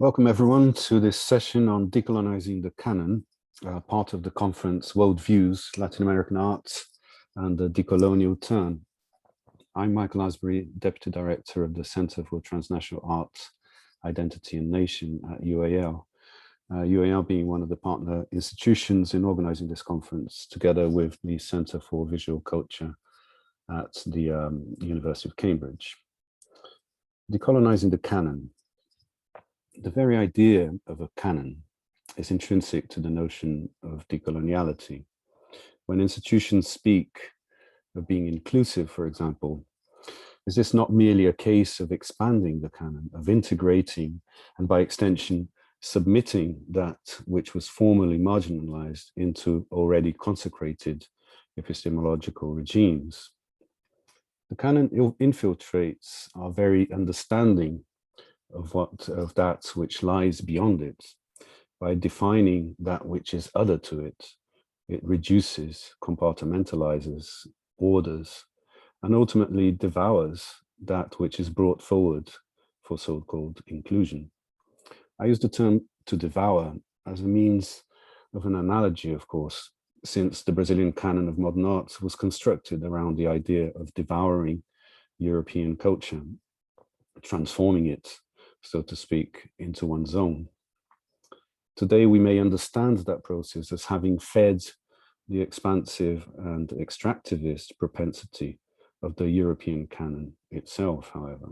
Welcome everyone to this session on Decolonizing the Canon, part of the conference Worldviews, Latin American Arts and the Decolonial Turn. I'm Michael Asbury, Deputy Director of the Center for Transnational Arts, Identity and Nation at UAL. UAL being one of the partner institutions in organizing this conference, together with the Center for Visual Culture at the University of Cambridge. Decolonizing the Canon. The very idea of a canon is intrinsic to the notion of decoloniality. When institutions speak of being inclusive, for example, is this not merely a case of expanding the canon, of integrating, and by extension, submitting that which was formerly marginalized into already consecrated epistemological regimes? The canon infiltrates our very understanding of that which lies beyond it. By defining that which is other to it, it reduces, compartmentalizes, orders, and ultimately devours that which is brought forward for so-called inclusion. I use the term to devour as a means of an analogy, of course, since the Brazilian canon of modern art was constructed around the idea of devouring European culture, transforming it, so to speak, into one's own. Today, we may understand that process as having fed the expansive and extractivist propensity of the European canon itself, however.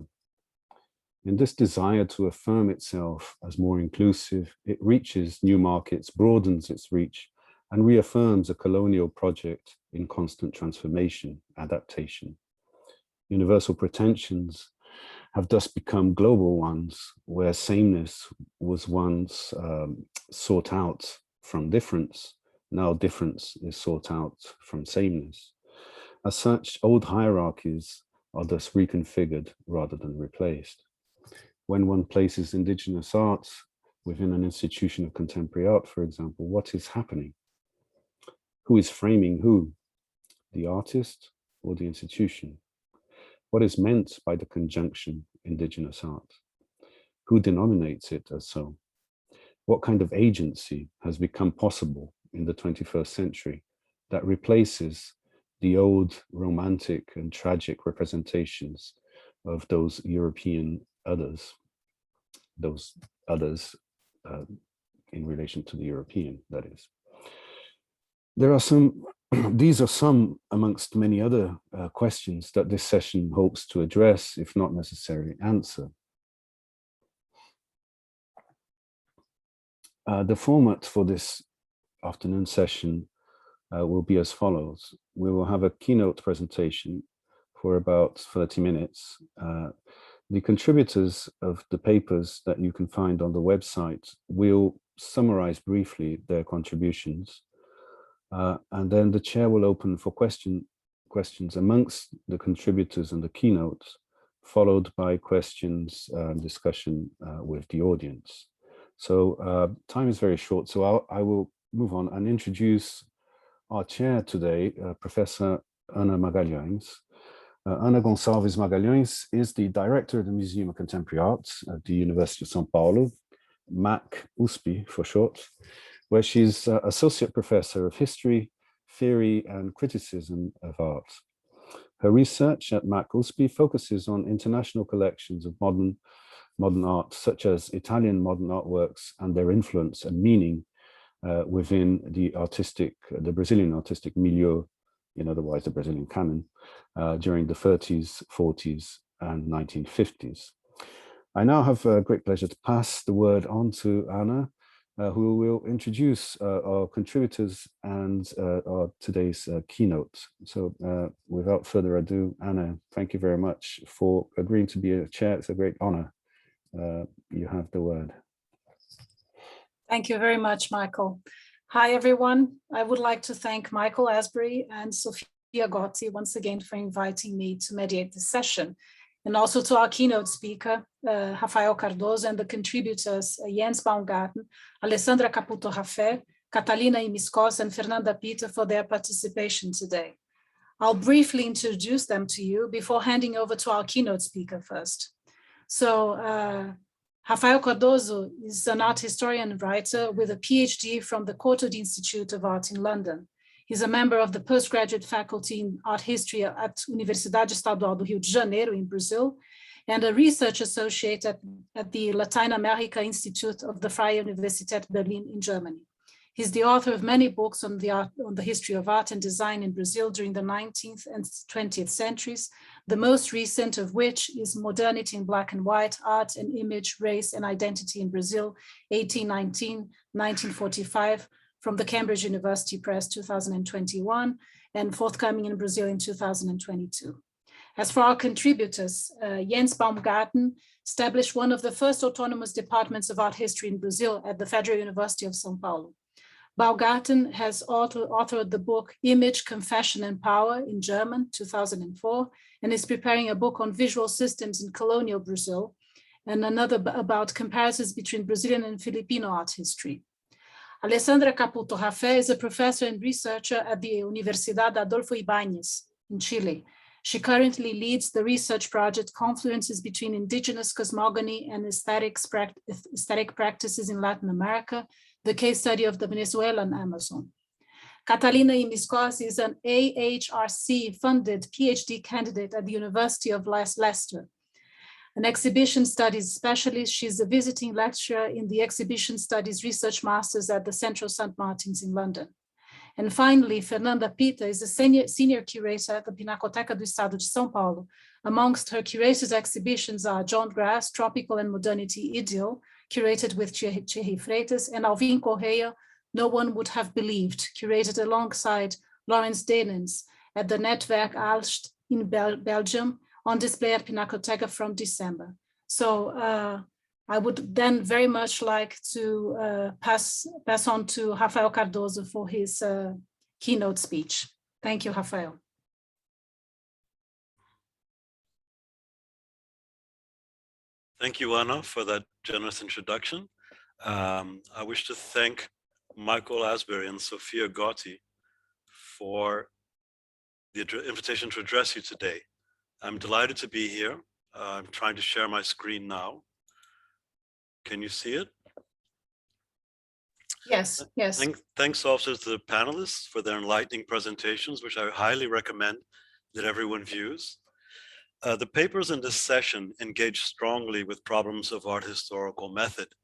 In this desire to affirm itself as more inclusive, it reaches new markets, broadens its reach, and reaffirms a colonial project in constant transformation, adaptation. Universal pretensions have thus become global ones, where sameness was once sought out from difference. Now difference is sought out from sameness. As such, old hierarchies are thus reconfigured rather than replaced. When one places indigenous arts within an institution of contemporary art, for example, what is happening? Who is framing who? The artist or the institution? What is meant by the conjunction indigenous art? Who denominates it as so? What kind of agency has become possible in the 21st century that replaces the old romantic and tragic representations of those European others, in relation to the European, that is? There are these are some amongst many other questions that this session hopes to address, if not necessarily answer. The format for this afternoon session will be as follows. We will have a keynote presentation for about 30 minutes. The contributors of the papers that you can find on the website will summarize briefly their contributions. And then the chair will open for questions amongst the contributors and the keynotes, followed by questions and discussion with the audience. So time is very short, so I will move on and introduce our chair today, Professor Ana Magalliance. Ana Gonçalves Magalhães is the director of the Museum of Contemporary Arts at the University of São Paulo, MAC USP for short, where she's Associate Professor of History, Theory and Criticism of Art. Her research at MAC USP focuses on international collections of modern art, such as Italian modern artworks and their influence and meaning within the Brazilian artistic milieu, in other words, the Brazilian canon, during the 30s, 40s, and 1950s. I now have a great pleasure to pass the word on to Ana, who will introduce our contributors and our today's keynote. So without further ado, Ana, thank you very much for agreeing to be a chair. It's a great honor. You have the word. Thank you very much, Michael. Hi, everyone. I would like to thank Michael Asbury and Sofia Gotti once again for inviting me to mediate this session, and also to our keynote speaker, Rafael Cordozzo, and the contributors, Jens Baumgarten, Alessandra Caputo-Rafé, Catalina Imiscos, and Fernanda Pita for their participation today. I'll briefly introduce them to you before handing over to our keynote speaker first. So Rafael Cordozzo is an art historian and writer with a PhD from the Courtauld Institute of Art in London. He's a member of the postgraduate faculty in art history at Universidade Estadual do Rio de Janeiro in Brazil, and a research associate at the Latin America Institute of the Freie Universität Berlin in Germany. He's the author of many books on the history of art and design in Brazil during the 19th and 20th centuries, the most recent of which is Modernity in Black and White, Art and Image, Race and Identity in Brazil, 1819-1945, from the Cambridge University Press, 2021, and forthcoming in Brazil in 2022. As for our contributors, Jens Baumgarten established one of the first autonomous departments of art history in Brazil at the Federal University of São Paulo. Baumgarten has authored the book Image, Confession and Power in German, 2004, and is preparing a book on visual systems in colonial Brazil, and another about comparisons between Brazilian and Filipino art history. Alessandra Caputo Rafé is a professor and researcher at the Universidad Adolfo Ibáñez in Chile. She currently leads the research project Confluences between Indigenous Cosmogony and Aesthetic Practices in Latin America, the case study of the Venezuelan Amazon. Catalina Imiscos is an AHRC-funded PhD candidate at the University of Leicester. An exhibition studies specialist, she's a visiting lecturer in the Exhibition Studies Research Masters at the Central St. Martins in London. And finally, Fernanda Pita is a senior curator at the Pinacoteca do Estado de São Paulo. Amongst her curator's exhibitions are John Grass, Tropical and Modernity Idyll, curated with Thierry Freitas, and Alvin Correia, No One Would Have Believed, curated alongside Lawrence Denens at the Netwerk Aalst in Belgium, on display at Pinacoteca from December. So I would then very much like to pass on to Rafael Cordozzo for his keynote speech. Thank you, Rafael. Thank you, Anna, for that generous introduction. I wish to thank Michael Asbury and Sophia Gotti for the invitation to address you today. I'm delighted to be here. I'm trying to share my screen now. Can you see it? Yes, yes. Thanks also to the panelists for their enlightening presentations, which I highly recommend that everyone views. The papers in this session engage strongly with problems of art historical method,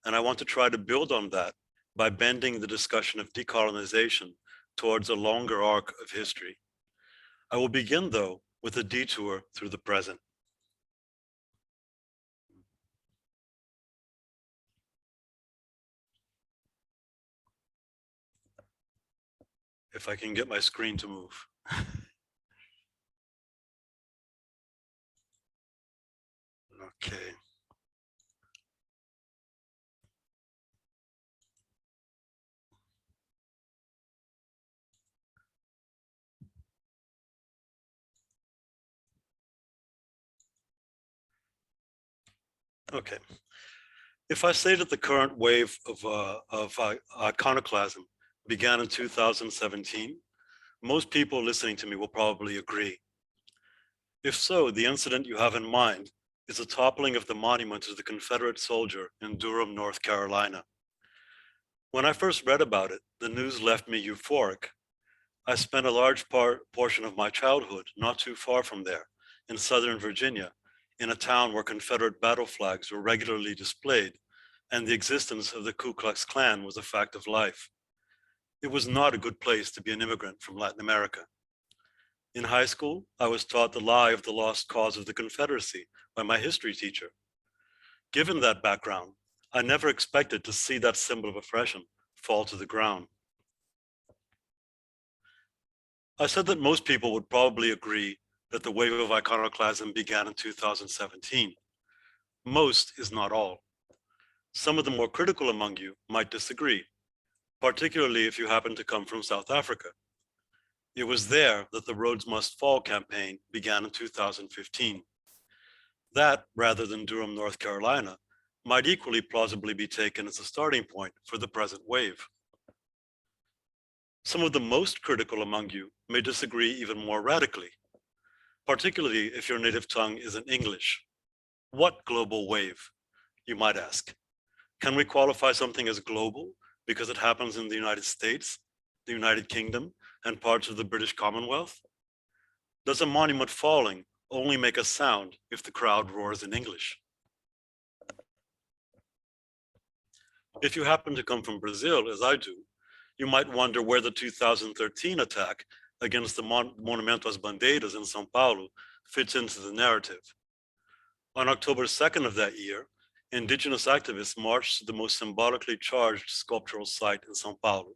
and I want to try to build on that by bending the discussion of decolonization towards a longer arc of history. I will begin, though, with a detour through the present. If I can get my screen to move. Okay. Okay. If I say that the current wave of iconoclasm began in 2017, most people listening to me will probably agree. If so, the incident you have in mind is the toppling of the monument to the Confederate soldier in Durham, North Carolina. When I first read about it, the news left me euphoric. I spent a large portion of my childhood not too far from there, in Southern Virginia, in a town where Confederate battle flags were regularly displayed, and the existence of the Ku Klux Klan was a fact of life. It was not a good place to be an immigrant from Latin America. In high school, I was taught the lie of the lost cause of the Confederacy by my history teacher. Given that background, I never expected to see that symbol of oppression fall to the ground. I said that most people would probably agree that the wave of iconoclasm began in 2017. Most is not all. Some of the more critical among you might disagree, particularly if you happen to come from South Africa. It was there that the Rhodes Must Fall campaign began in 2015. That, rather than Durham, North Carolina, might equally plausibly be taken as a starting point for the present wave. Some of the most critical among you may disagree even more radically, particularly if your native tongue isn't English. What global wave? you might ask. Can we qualify something as global because it happens in the United States, the United Kingdom, and parts of the British Commonwealth? Does a monument falling only make a sound if the crowd roars in English? If you happen to come from Brazil, as I do, you might wonder where the 2013 attack against the Monumento às Bandeiras in São Paulo fits into the narrative. On October 2nd of that year, indigenous activists marched to the most symbolically charged sculptural site in São Paulo,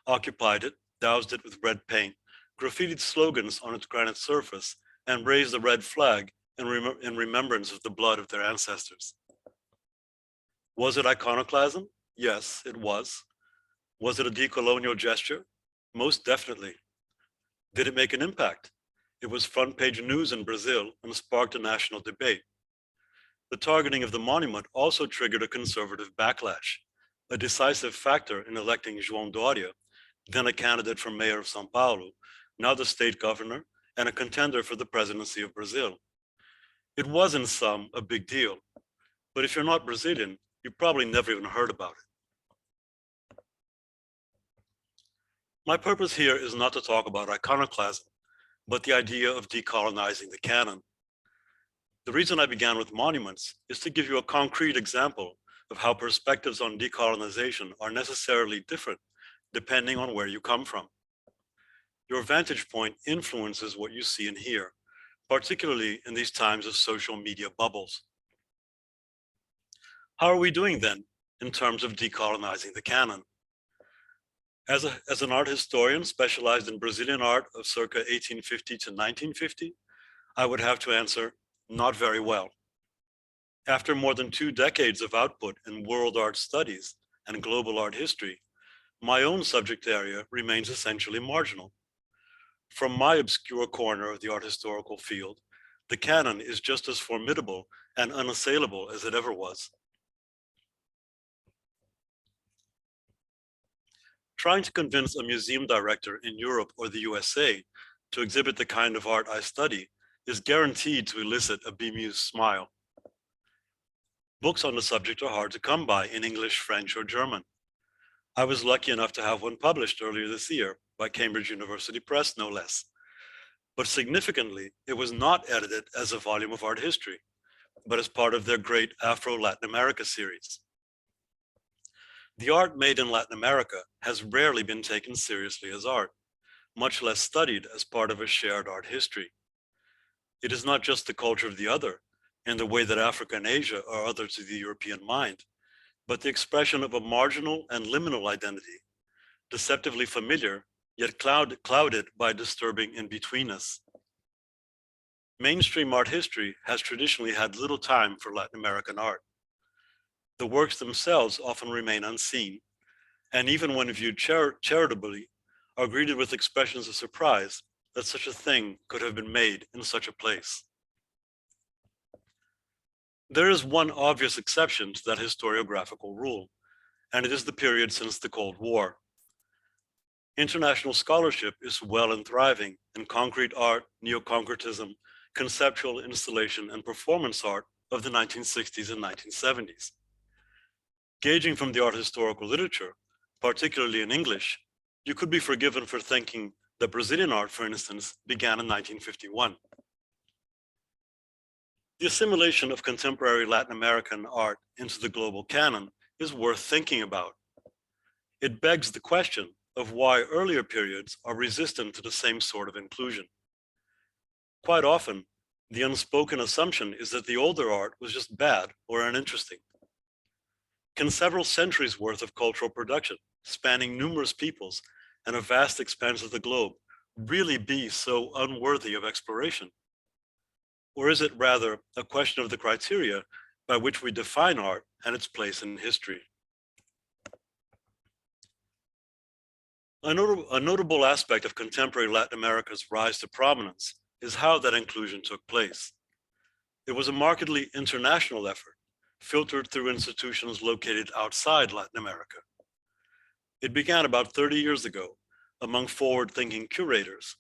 occupied it, doused it with red paint, graffitied slogans on its granite surface, and raised the red flag in remembrance of the blood of their ancestors. Was it iconoclasm? Yes, it was. Was it a decolonial gesture? Most definitely. Did it make an impact? It was front page news in Brazil and sparked a national debate. The targeting of the monument also triggered a conservative backlash, a decisive factor in electing João Doria, then a candidate for mayor of São Paulo, now the state governor, and a contender for the presidency of Brazil. It was in sum a big deal, but if you're not Brazilian, you probably never even heard about it. My purpose here is not to talk about iconoclasm, but the idea of decolonizing the canon. The reason I began with monuments is to give you a concrete example of how perspectives on decolonization are necessarily different depending on where you come from. Your vantage point influences what you see and hear, particularly in these times of social media bubbles. How are we doing then in terms of decolonizing the canon? As an art historian specialized in Brazilian art of circa 1850 to 1950, I would have to answer, not very well. After more than 2 decades of output in world art studies and global art history, my own subject area remains essentially marginal. From my obscure corner of the art historical field, the canon is just as formidable and unassailable as it ever was. Trying to convince a museum director in Europe or the USA to exhibit the kind of art I study is guaranteed to elicit a bemused smile. Books on the subject are hard to come by in English, French, or German. I was lucky enough to have one published earlier this year by Cambridge University Press, no less. But significantly, it was not edited as a volume of art history, but as part of their great Afro-Latin America series. The art made in Latin America has rarely been taken seriously as art, much less studied as part of a shared art history. It is not just the culture of the other, in the way that Africa and Asia are other to the European mind, but the expression of a marginal and liminal identity, deceptively familiar, yet clouded by disturbing in-betweenness. Mainstream art history has traditionally had little time for Latin American art. The works themselves often remain unseen, and even when viewed charitably, are greeted with expressions of surprise that such a thing could have been made in such a place. There is one obvious exception to that historiographical rule, and it is the period since the Cold War. International scholarship is well and thriving in concrete art, neo-concretism, conceptual installation, and performance art of the 1960s and 1970s. Gauging from the art historical literature, particularly in English, you could be forgiven for thinking that Brazilian art, for instance, began in 1951. The assimilation of contemporary Latin American art into the global canon is worth thinking about. It begs the question of why earlier periods are resistant to the same sort of inclusion. Quite often, the unspoken assumption is that the older art was just bad or uninteresting. Can several centuries worth of cultural production, spanning numerous peoples and a vast expanse of the globe, really be so unworthy of exploration? Or is it rather a question of the criteria by which we define art and its place in history? A notable aspect of contemporary Latin America's rise to prominence is how that inclusion took place. It was a markedly international effort, filtered through institutions located outside Latin America. It began about 30 years ago among forward-thinking curators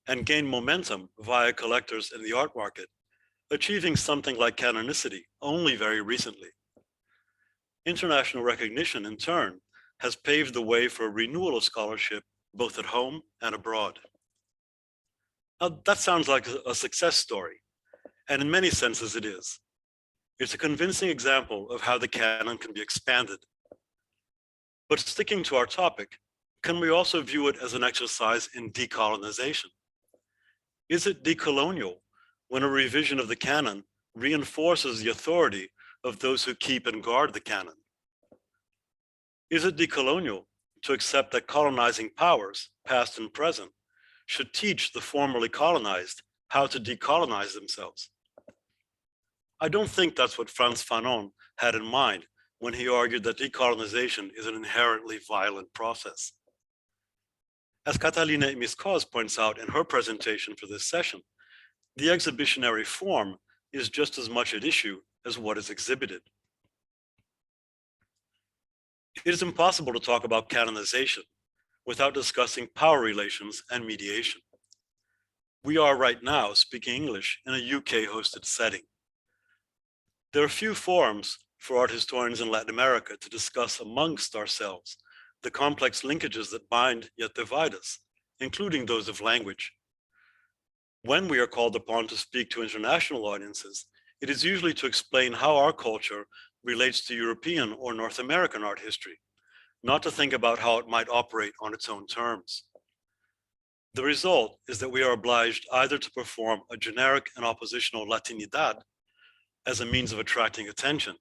and gained momentum via collectors in the art market, achieving something like canonicity only very recently. International recognition, in turn, has paved the way for a renewal of scholarship both at home and abroad. Now, that sounds like a success story, and in many senses it is. It's a convincing example of how the canon can be expanded. But sticking to our topic, can we also view it as an exercise in decolonization? Is it decolonial when a revision of the canon reinforces the authority of those who keep and guard the canon? Is it decolonial to accept that colonizing powers, past and present, should teach the formerly colonized how to decolonize themselves? I don't think that's what Frantz Fanon had in mind when he argued that decolonization is an inherently violent process. As Catalina Miscos points out in her presentation for this session, the exhibitionary form is just as much at issue as what is exhibited. It is impossible to talk about canonization without discussing power relations and mediation. We are right now speaking English in a UK-hosted setting. There are few forums for art historians in Latin America to discuss amongst ourselves the complex linkages that bind yet divide us, including those of language. When we are called upon to speak to international audiences, it is usually to explain how our culture relates to European or North American art history, not to think about how it might operate on its own terms. The result is that we are obliged either to perform a generic and oppositional Latinidad as a means of attracting attention,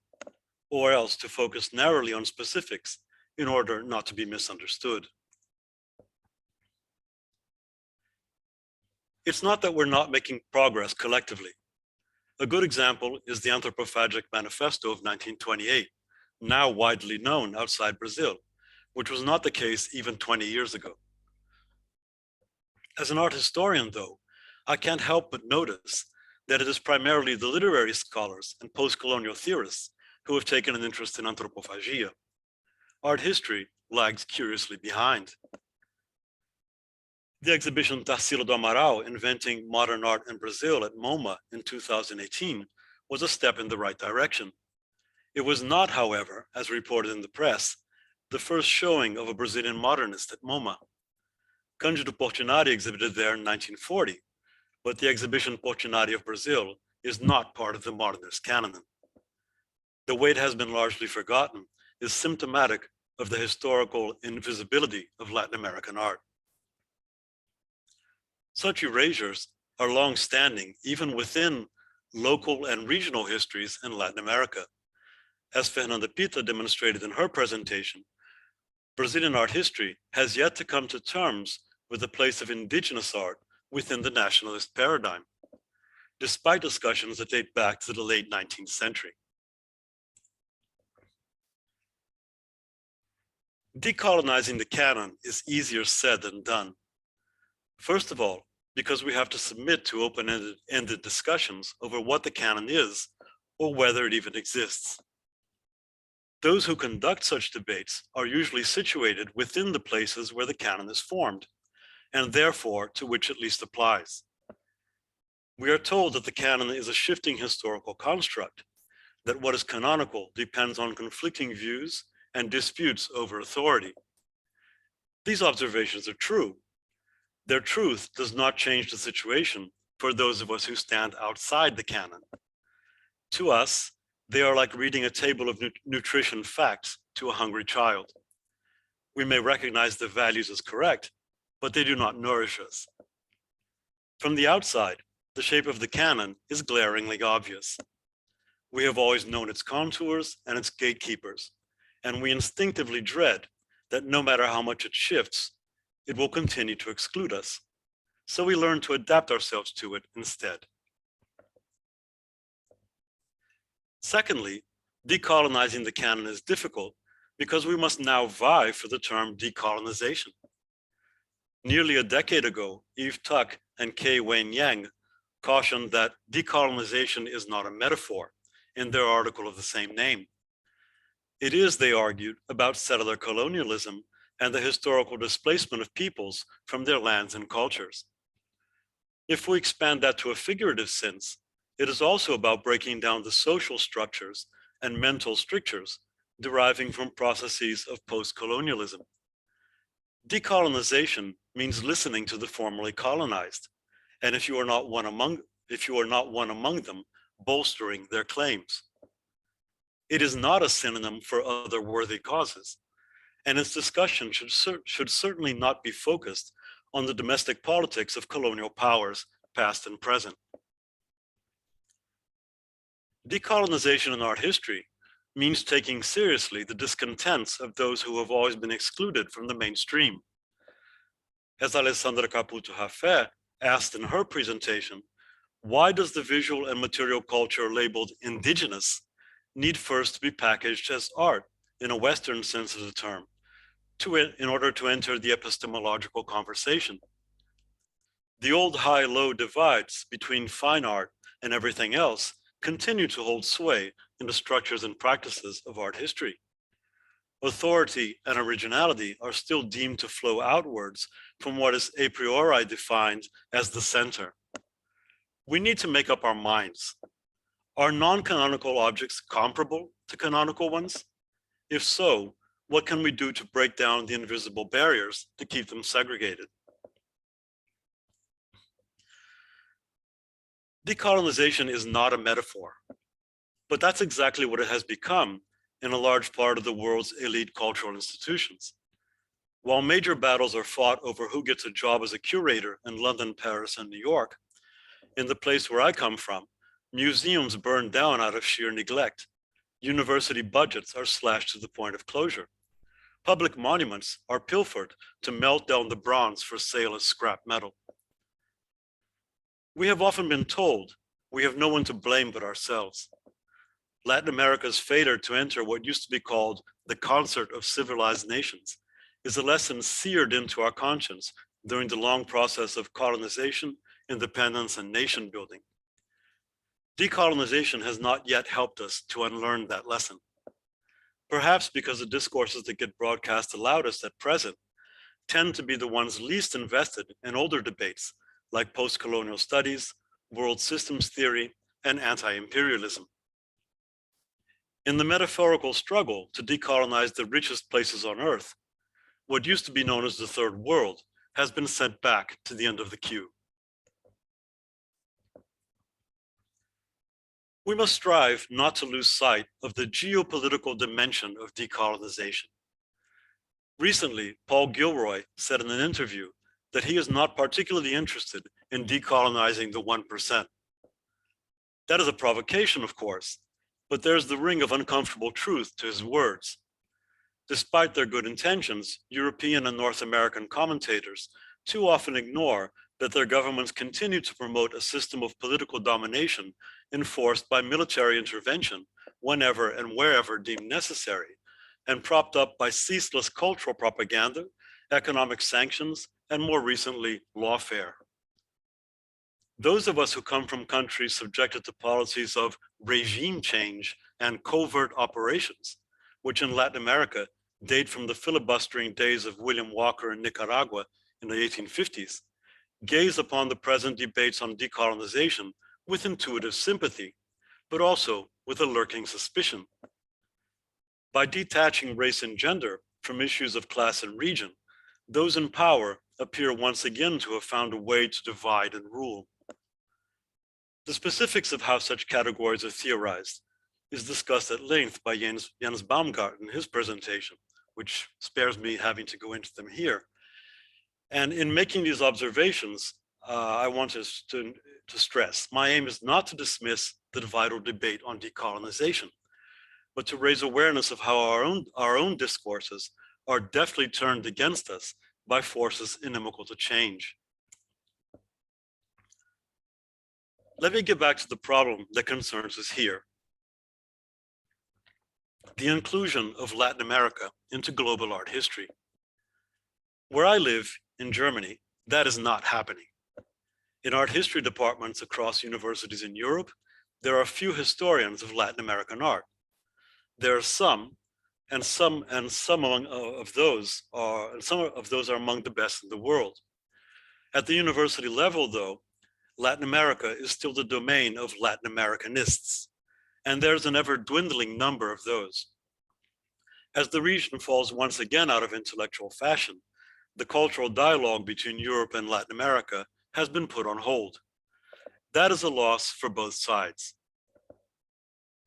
or else to focus narrowly on specifics in order not to be misunderstood. It's not that we're not making progress collectively. A good example is the Anthropophagic Manifesto of 1928, now widely known outside Brazil, which was not the case even 20 years ago. As an art historian, though, I can't help but notice that it is primarily the literary scholars and post-colonial theorists who have taken an interest in anthropophagia. Art history lags curiously behind. The exhibition Tarsila do Amaral, Inventing Modern Art in Brazil at MoMA in 2018 was a step in the right direction. It was not, however, as reported in the press, the first showing of a Brazilian modernist at MoMA. Cândido Portinari exhibited there in 1940, but the exhibition Portinari of Brazil is not part of the modernist canon. The way it has been largely forgotten is symptomatic of the historical invisibility of Latin American art. Such erasures are long-standing even within local and regional histories in Latin America. As Fernanda Pita demonstrated in her presentation, Brazilian art history has yet to come to terms with the place of indigenous art within the nationalist paradigm, despite discussions that date back to the late 19th century. Decolonizing the canon is easier said than done. First of all, because we have to submit to open-ended discussions over what the canon is or whether it even exists. Those who conduct such debates are usually situated within the places where the canon is formed, and therefore to which it least applies. We are told that the canon is a shifting historical construct, that what is canonical depends on conflicting views and disputes over authority. These observations are true. Their truth does not change the situation for those of us who stand outside the canon. To us, they are like reading a table of nutrition facts to a hungry child. We may recognize the values as correct, but they do not nourish us. From the outside, the shape of the canon is glaringly obvious. We have always known its contours and its gatekeepers, and we instinctively dread that no matter how much it shifts, it will continue to exclude us. So we learn to adapt ourselves to it instead. Secondly, decolonizing the canon is difficult because we must now vie for the term decolonization. Nearly a decade ago, Eve Tuck and Kei Wen Yang cautioned that decolonization is not a metaphor in their article of the same name. It is, they argued, about settler colonialism and the historical displacement of peoples from their lands and cultures. If we expand that to a figurative sense, it is also about breaking down the social structures and mental strictures deriving from processes of post-colonialism. Decolonization means listening to the formerly colonized, and if you are not one among them, bolstering their claims. It is not a synonym for other worthy causes, and its discussion should certainly not be focused on the domestic politics of colonial powers, past and present. Decolonization in art history means taking seriously the discontents of those who have always been excluded from the mainstream. As Alessandra Caputo Jaffe asked in her presentation, why does the visual and material culture labeled indigenous need first to be packaged as art in a Western sense of the term, in order to enter the epistemological conversation? The old high-low divides between fine art and everything else continue to hold sway in the structures and practices of art history. Authority and originality are still deemed to flow outwards from what is a priori defined as the center. We need to make up our minds. Are non-canonical objects comparable to canonical ones? If so, what can we do to break down the invisible barriers to keep them segregated? Decolonization is not a metaphor, but that's exactly what it has become in a large part of the world's elite cultural institutions. While major battles are fought over who gets a job as a curator in London, Paris, and New York, in the place where I come from, museums burn down out of sheer neglect. University budgets are slashed to the point of closure. Public monuments are pilfered to melt down the bronze for sale as scrap metal. We have often been told we have no one to blame but ourselves. Latin America's failure to enter what used to be called the concert of civilized nations is a lesson seared into our conscience during the long process of colonization, independence, and nation building. Decolonization has not yet helped us to unlearn that lesson. Perhaps because the discourses that get broadcast the loudest at present tend to be the ones least invested in older debates like post-colonial studies, world systems theory, and anti-imperialism. In the metaphorical struggle to decolonize the richest places on Earth, what used to be known as the Third World has been sent back to the end of the queue. We must strive not to lose sight of the geopolitical dimension of decolonization. Recently, Paul Gilroy said in an interview that he is not particularly interested in decolonizing the 1%. That is a provocation, of course, but there's the ring of uncomfortable truth to his words. Despite their good intentions, European and North American commentators too often ignore that their governments continue to promote a system of political domination enforced by military intervention whenever and wherever deemed necessary, and propped up by ceaseless cultural propaganda, economic sanctions, and more recently, lawfare. Those of us who come from countries subjected to policies of regime change and covert operations, which in Latin America date from the filibustering days of William Walker in Nicaragua in the 1850s, gaze upon the present debates on decolonization with intuitive sympathy, but also with a lurking suspicion. By detaching race and gender from issues of class and region, those in power appear once again to have found a way to divide and rule. The specifics of how such categories are theorized is discussed at length by Jens Baumgart in his presentation, which spares me having to go into them here. And in making these observations, I want us to stress, my aim is not to dismiss the vital debate on decolonization, but to raise awareness of how our own discourses are deftly turned against us by forces inimical to change. Let me get back to the problem that concerns us here. The inclusion of Latin America into global art history. Where I live in Germany, that is not happening. In art history departments across universities in Europe, there are few historians of Latin American art. There are some of those are among the best in the world. At the university level, though, Latin America is still the domain of Latin Americanists, and there's an ever dwindling number of those. As the region falls once again out of intellectual fashion, the cultural dialogue between Europe and Latin America has been put on hold. That is a loss for both sides.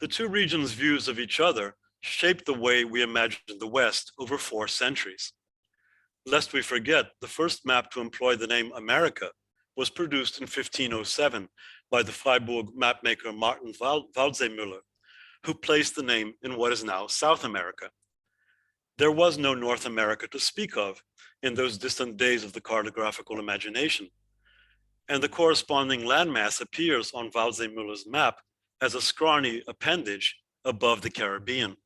The two regions' views of each other shaped the way we imagine the West over 4 centuries. Lest we forget, the first map to employ the name America was produced in 1507 by the Freiburg mapmaker Martin Waldseemüller, who placed the name in what is now South America. There was no North America to speak of in those distant days of the cartographical imagination, and the corresponding landmass appears on Waldseemüller's map as a scrawny appendage above the Caribbean.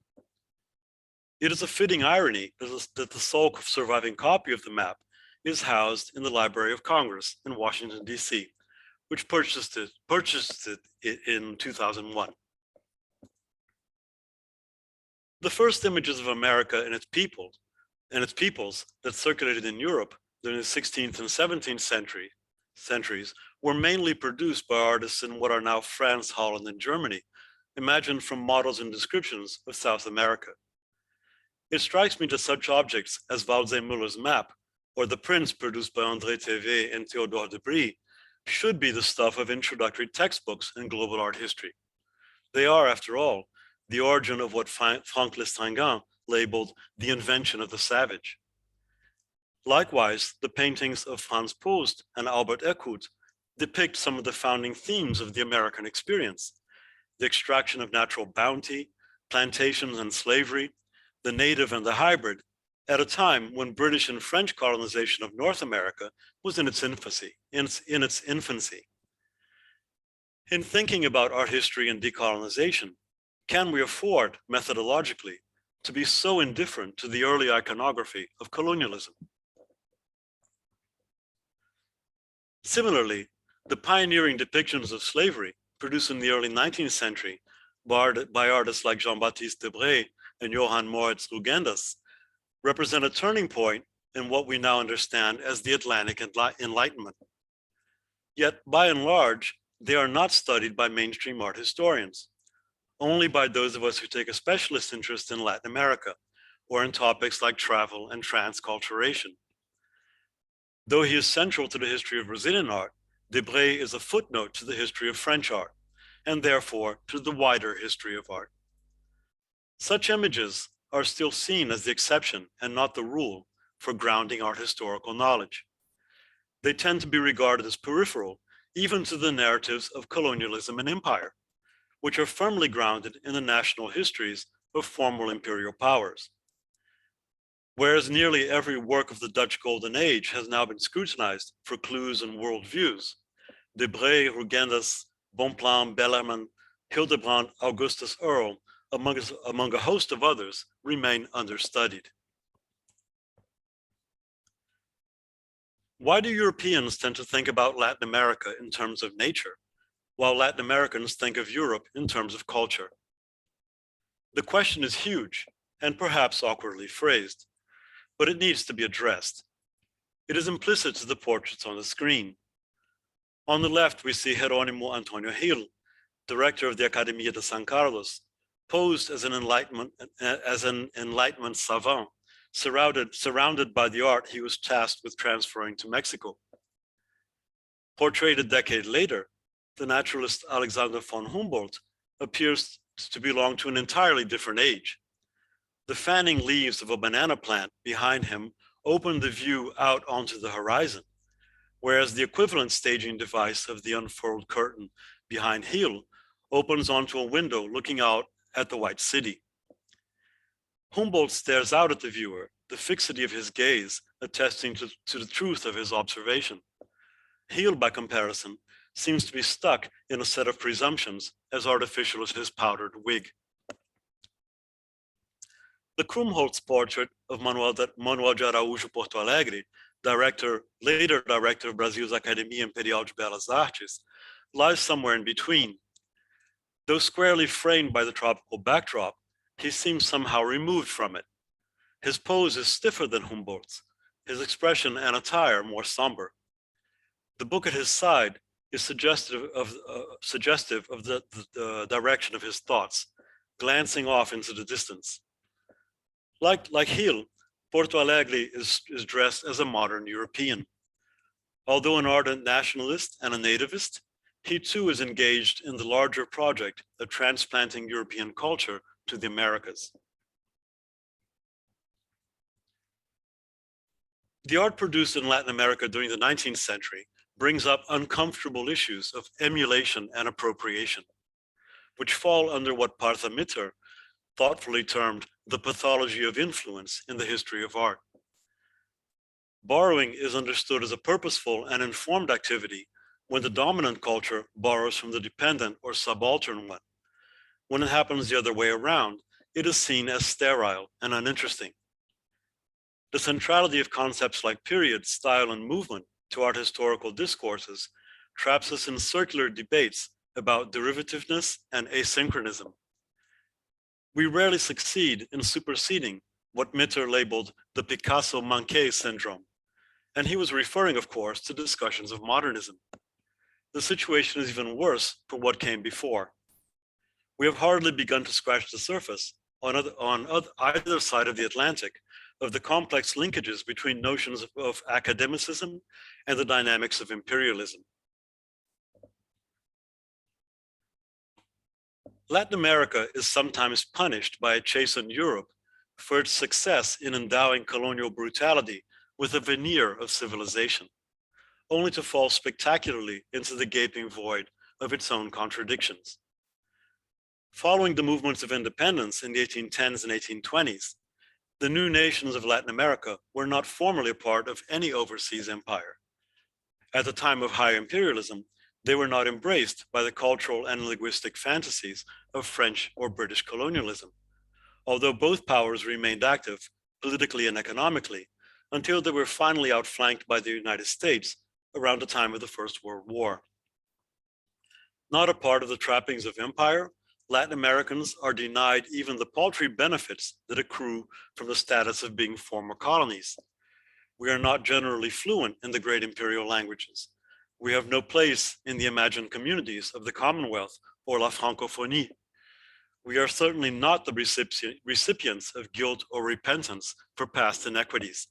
It is a fitting irony that the sole surviving copy of the map is housed in the Library of Congress in Washington, D.C., which purchased it in 2001. The first images of America and its peoples that circulated in Europe during the 16th and 17th centuries were mainly produced by artists in what are now France, Holland, and Germany, imagined from models and descriptions of South America. It strikes me that such objects as Waldseemüller's map or the prints produced by André Thévé and Théodore de Brie should be the stuff of introductory textbooks in global art history. They are, after all, the origin of what Franck Lestringant labeled the invention of the savage. Likewise, the paintings of Franz Post and Albert Eckhout depict some of the founding themes of the American experience: the extraction of natural bounty, plantations and slavery, the native and the hybrid, at a time when British and French colonization of North America was in its infancy. In thinking about art history and decolonization, can we afford, methodologically, to be so indifferent to the early iconography of colonialism? Similarly, the pioneering depictions of slavery produced in the early 19th century by artists like Jean-Baptiste Debré and Johann Moritz Rugendas represent a turning point in what we now understand as the Atlantic Enlightenment. Yet, by and large, they are not studied by mainstream art historians, only by those of us who take a specialist interest in Latin America or in topics like travel and transculturation. Though he is central to the history of Brazilian art, Debré is a footnote to the history of French art, and therefore to the wider history of art. Such images are still seen as the exception and not the rule for grounding art historical knowledge. They tend to be regarded as peripheral, even to the narratives of colonialism and empire, which are firmly grounded in the national histories of former imperial powers. Whereas nearly every work of the Dutch Golden Age has now been scrutinized for clues and worldviews, Debré, Rugendas, Bonpland, Bellarmine, Hildebrandt, Augustus Earl, among a host of others, remain understudied. Why do Europeans tend to think about Latin America in terms of nature, while Latin Americans think of Europe in terms of culture? The question is huge and perhaps awkwardly phrased, but it needs to be addressed. It is implicit to the portraits on the screen. On the left, we see Jerónimo Antonio Gil, director of the Academia de San Carlos, posed as an Enlightenment savant, surrounded by the art he was tasked with transferring to Mexico. Portrayed a decade later, the naturalist Alexander von Humboldt appears to belong to an entirely different age. The fanning leaves of a banana plant behind him open the view out onto the horizon, whereas the equivalent staging device of the unfurled curtain behind Gil opens onto a window looking out at the White City. Humboldt stares out at the viewer, the fixity of his gaze attesting to the truth of his observation. Gil, by comparison, seems to be stuck in a set of presumptions as artificial as his powdered wig. The Krumholtz portrait of Manuel de Araújo Porto Alegre, later director of Brazil's Academia Imperial de Belas Artes, lies somewhere in between. Though squarely framed by the tropical backdrop, he seems somehow removed from it. His pose is stiffer than Humboldt's, his expression and attire more somber. The book at his side is suggestive of the direction of his thoughts, glancing off into the distance. Like Gil, Porto Alegre is dressed as a modern European. Although an ardent nationalist and a nativist, he too is engaged in the larger project of transplanting European culture to the Americas. The art produced in Latin America during the 19th century brings up uncomfortable issues of emulation and appropriation, which fall under what Partha Mitter thoughtfully termed the pathology of influence in the history of art. Borrowing is understood as a purposeful and informed activity when the dominant culture borrows from the dependent or subaltern one. When it happens the other way around, it is seen as sterile and uninteresting. The centrality of concepts like period, style, and movement to art historical discourses traps us in circular debates about derivativeness and asynchronism. We rarely succeed in superseding what Mitter labeled the Picasso-Manquet syndrome, and he was referring, of course, to discussions of modernism. The situation is even worse for what came before. We have hardly begun to scratch the surface on either side of the Atlantic of the complex linkages between notions of academicism and the dynamics of imperialism. Latin America is sometimes punished by a chastened Europe for its success in endowing colonial brutality with a veneer of civilization, only to fall spectacularly into the gaping void of its own contradictions. Following the movements of independence in the 1810s and 1820s, the new nations of Latin America were not formally a part of any overseas empire. At the time of high imperialism, they were not embraced by the cultural and linguistic fantasies of French or British colonialism, although both powers remained active politically and economically until they were finally outflanked by the United States around the time of the First World War. Not a part of the trappings of empire, Latin Americans are denied even the paltry benefits that accrue from the status of being former colonies. We are not generally fluent in the great imperial languages. We have no place in the imagined communities of the Commonwealth or La Francophonie. We are certainly not the recipients of guilt or repentance for past inequities.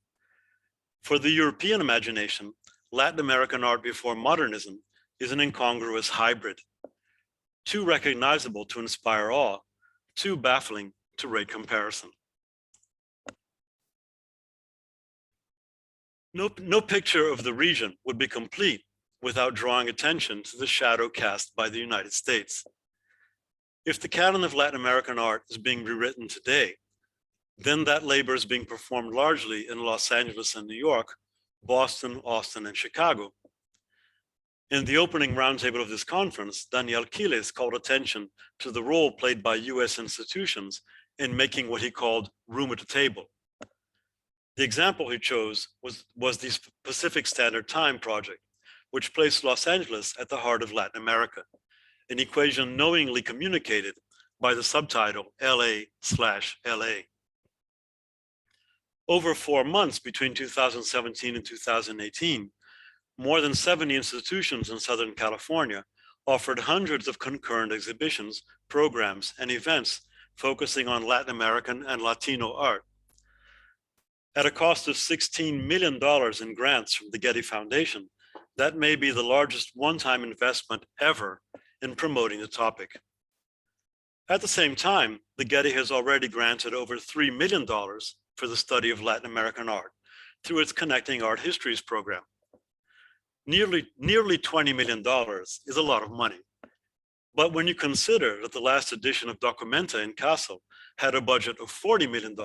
For the European imagination, Latin American art before modernism is an incongruous hybrid, too recognizable to inspire awe, too baffling to rate comparison. No picture of the region would be complete without drawing attention to the shadow cast by the United States. If the canon of Latin American art is being rewritten today, then that labor is being performed largely in Los Angeles and New York, Boston, Austin, and Chicago. In the opening roundtable of this conference, Daniel Quiles called attention to the role played by US institutions in making what he called room at the table. The example he chose was the Pacific Standard Time project, which placed Los Angeles at the heart of Latin America, an equation knowingly communicated by the subtitle LA/LA. Over 4 months between 2017 and 2018, more than 70 institutions in Southern California offered hundreds of concurrent exhibitions, programs, and events focusing on Latin American and Latino art. At a cost of $16 million in grants from the Getty Foundation, that may be the largest one-time investment ever in promoting the topic. At the same time, the Getty has already granted over $3 million for the study of Latin American art through its Connecting Art Histories program. Nearly $20 million is a lot of money. But when you consider that the last edition of Documenta in Caso had a budget of $40 million,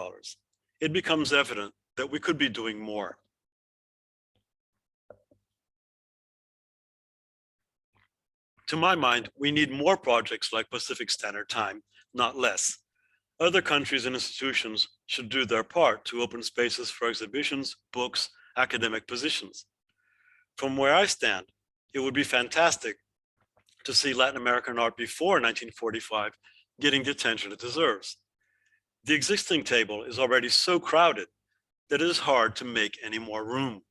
it becomes evident that we could be doing more. To my mind, we need more projects like Pacific Standard Time, not less. Other countries and institutions should do their part to open spaces for exhibitions, books, academic positions. From where I stand, it would be fantastic to see Latin American art before 1945 getting the attention it deserves. The existing table is already so crowded that it is hard to make any more room.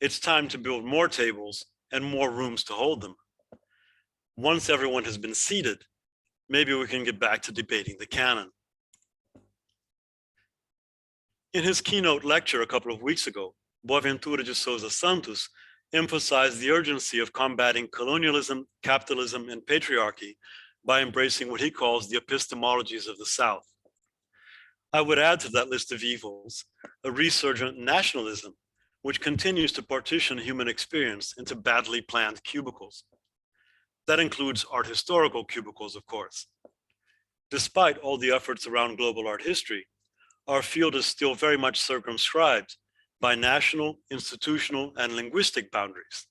It's time to build more tables and more rooms to hold them. Once everyone has been seated, maybe we can get back to debating the canon. In his keynote lecture a couple of weeks ago, Boaventura de Souza Santos emphasized the urgency of combating colonialism, capitalism, and patriarchy by embracing what he calls the epistemologies of the South. I would add to that list of evils a resurgent nationalism, which continues to partition human experience into badly planned cubicles. That includes art historical cubicles, of course. Despite all the efforts around global art history, our field is still very much circumscribed by national, institutional, and linguistic boundaries.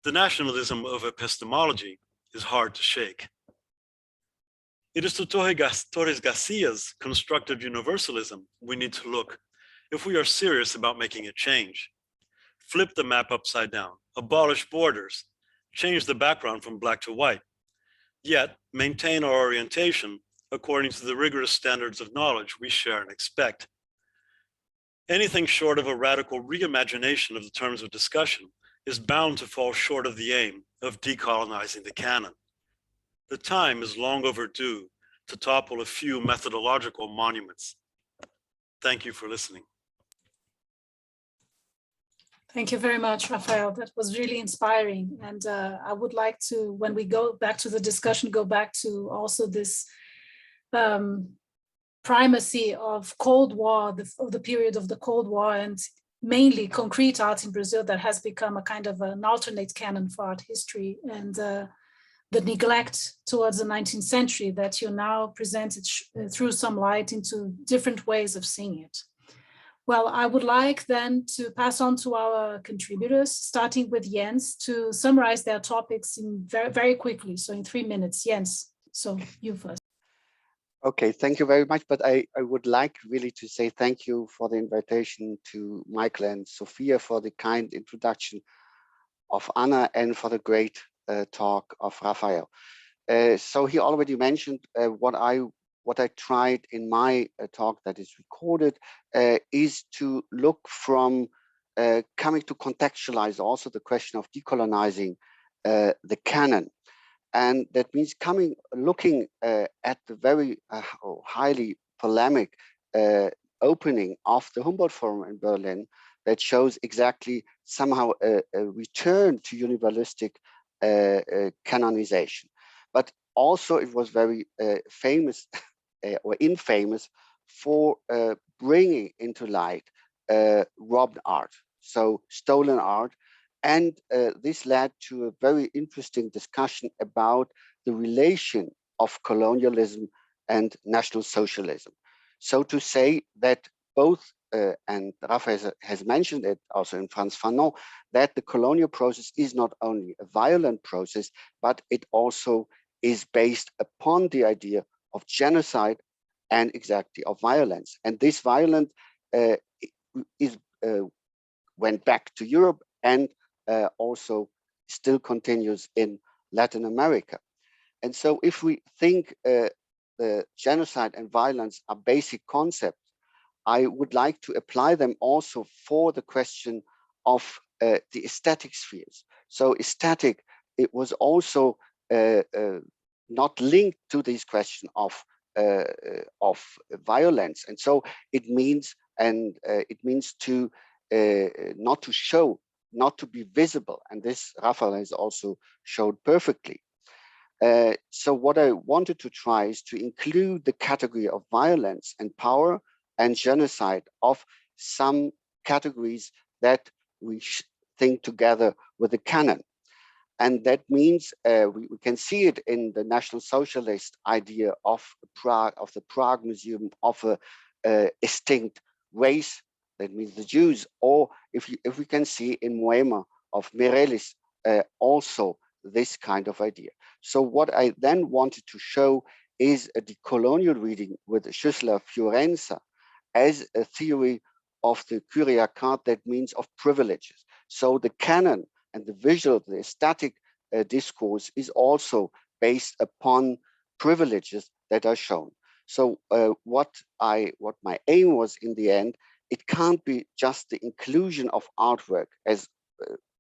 The nationalism of epistemology is hard to shake. It is to Torres Garcia's constructive universalism we need to look if we are serious about making a change. Flip the map upside down, abolish borders, change the background from black to white, yet maintain our orientation according to the rigorous standards of knowledge we share and expect. Anything short of a radical reimagination of the terms of discussion is bound to fall short of the aim of decolonizing the canon. The time is long overdue to topple a few methodological monuments. Thank you for listening. Thank you very much, Rafael. That was really inspiring. And I would like to, when we go back to the discussion, go back to also this primacy of Cold War, of the period of the Cold War, and mainly concrete art in Brazil that has become a kind of an alternate canon for art history, and the neglect towards the 19th century that you now presented through some light into different ways of seeing it. Well, I would like then to pass on to our contributors, starting with Jens, to summarize their topics in very quickly, so in 3 minutes. Jens, so you first. Okay, thank you very much. But I would like really to say thank you for the invitation to Michael and Sophia, for the kind introduction of Anna, and for the great talk of Rafael. So he already mentioned what I tried in my talk that is recorded is to look from coming to contextualize also the question of decolonizing the canon. And that means looking at the very highly polemic opening of the Humboldt Forum in Berlin that shows exactly somehow a return to universalistic canonization. But also it was very famous or infamous for bringing into light robbed art, so stolen art. And this led to a very interesting discussion about the relation of colonialism and National Socialism. So to say that both, and Rafael has mentioned it also in Frantz Fanon, that the colonial process is not only a violent process, but it also is based upon the idea of genocide and exactly of violence. And this violence went back to Europe and also still continues in Latin America. And so if we think the genocide and violence are basic concepts, I would like to apply them also for the question of the aesthetic spheres. So aesthetic, it was also not linked to this question of violence. And so it means, to not to show, not to be visible. And this Rafael has also showed perfectly. So what I wanted to try is to include the category of violence and power and genocide of some categories that we think together with the canon. And that means we can see it in the National Socialist idea of Prague, of the Prague Museum, of a extinct race, that means the Jews, or if we can see in Moema of Mireles also this kind of idea. So what I then wanted to show is a decolonial reading with Schüssler Fiorenza as a theory of the Kyriakat, that means of privileges. So the canon and the visual, the aesthetic discourse is also based upon privileges that are shown. So what my aim was in the end, it can't be just the inclusion of artwork, as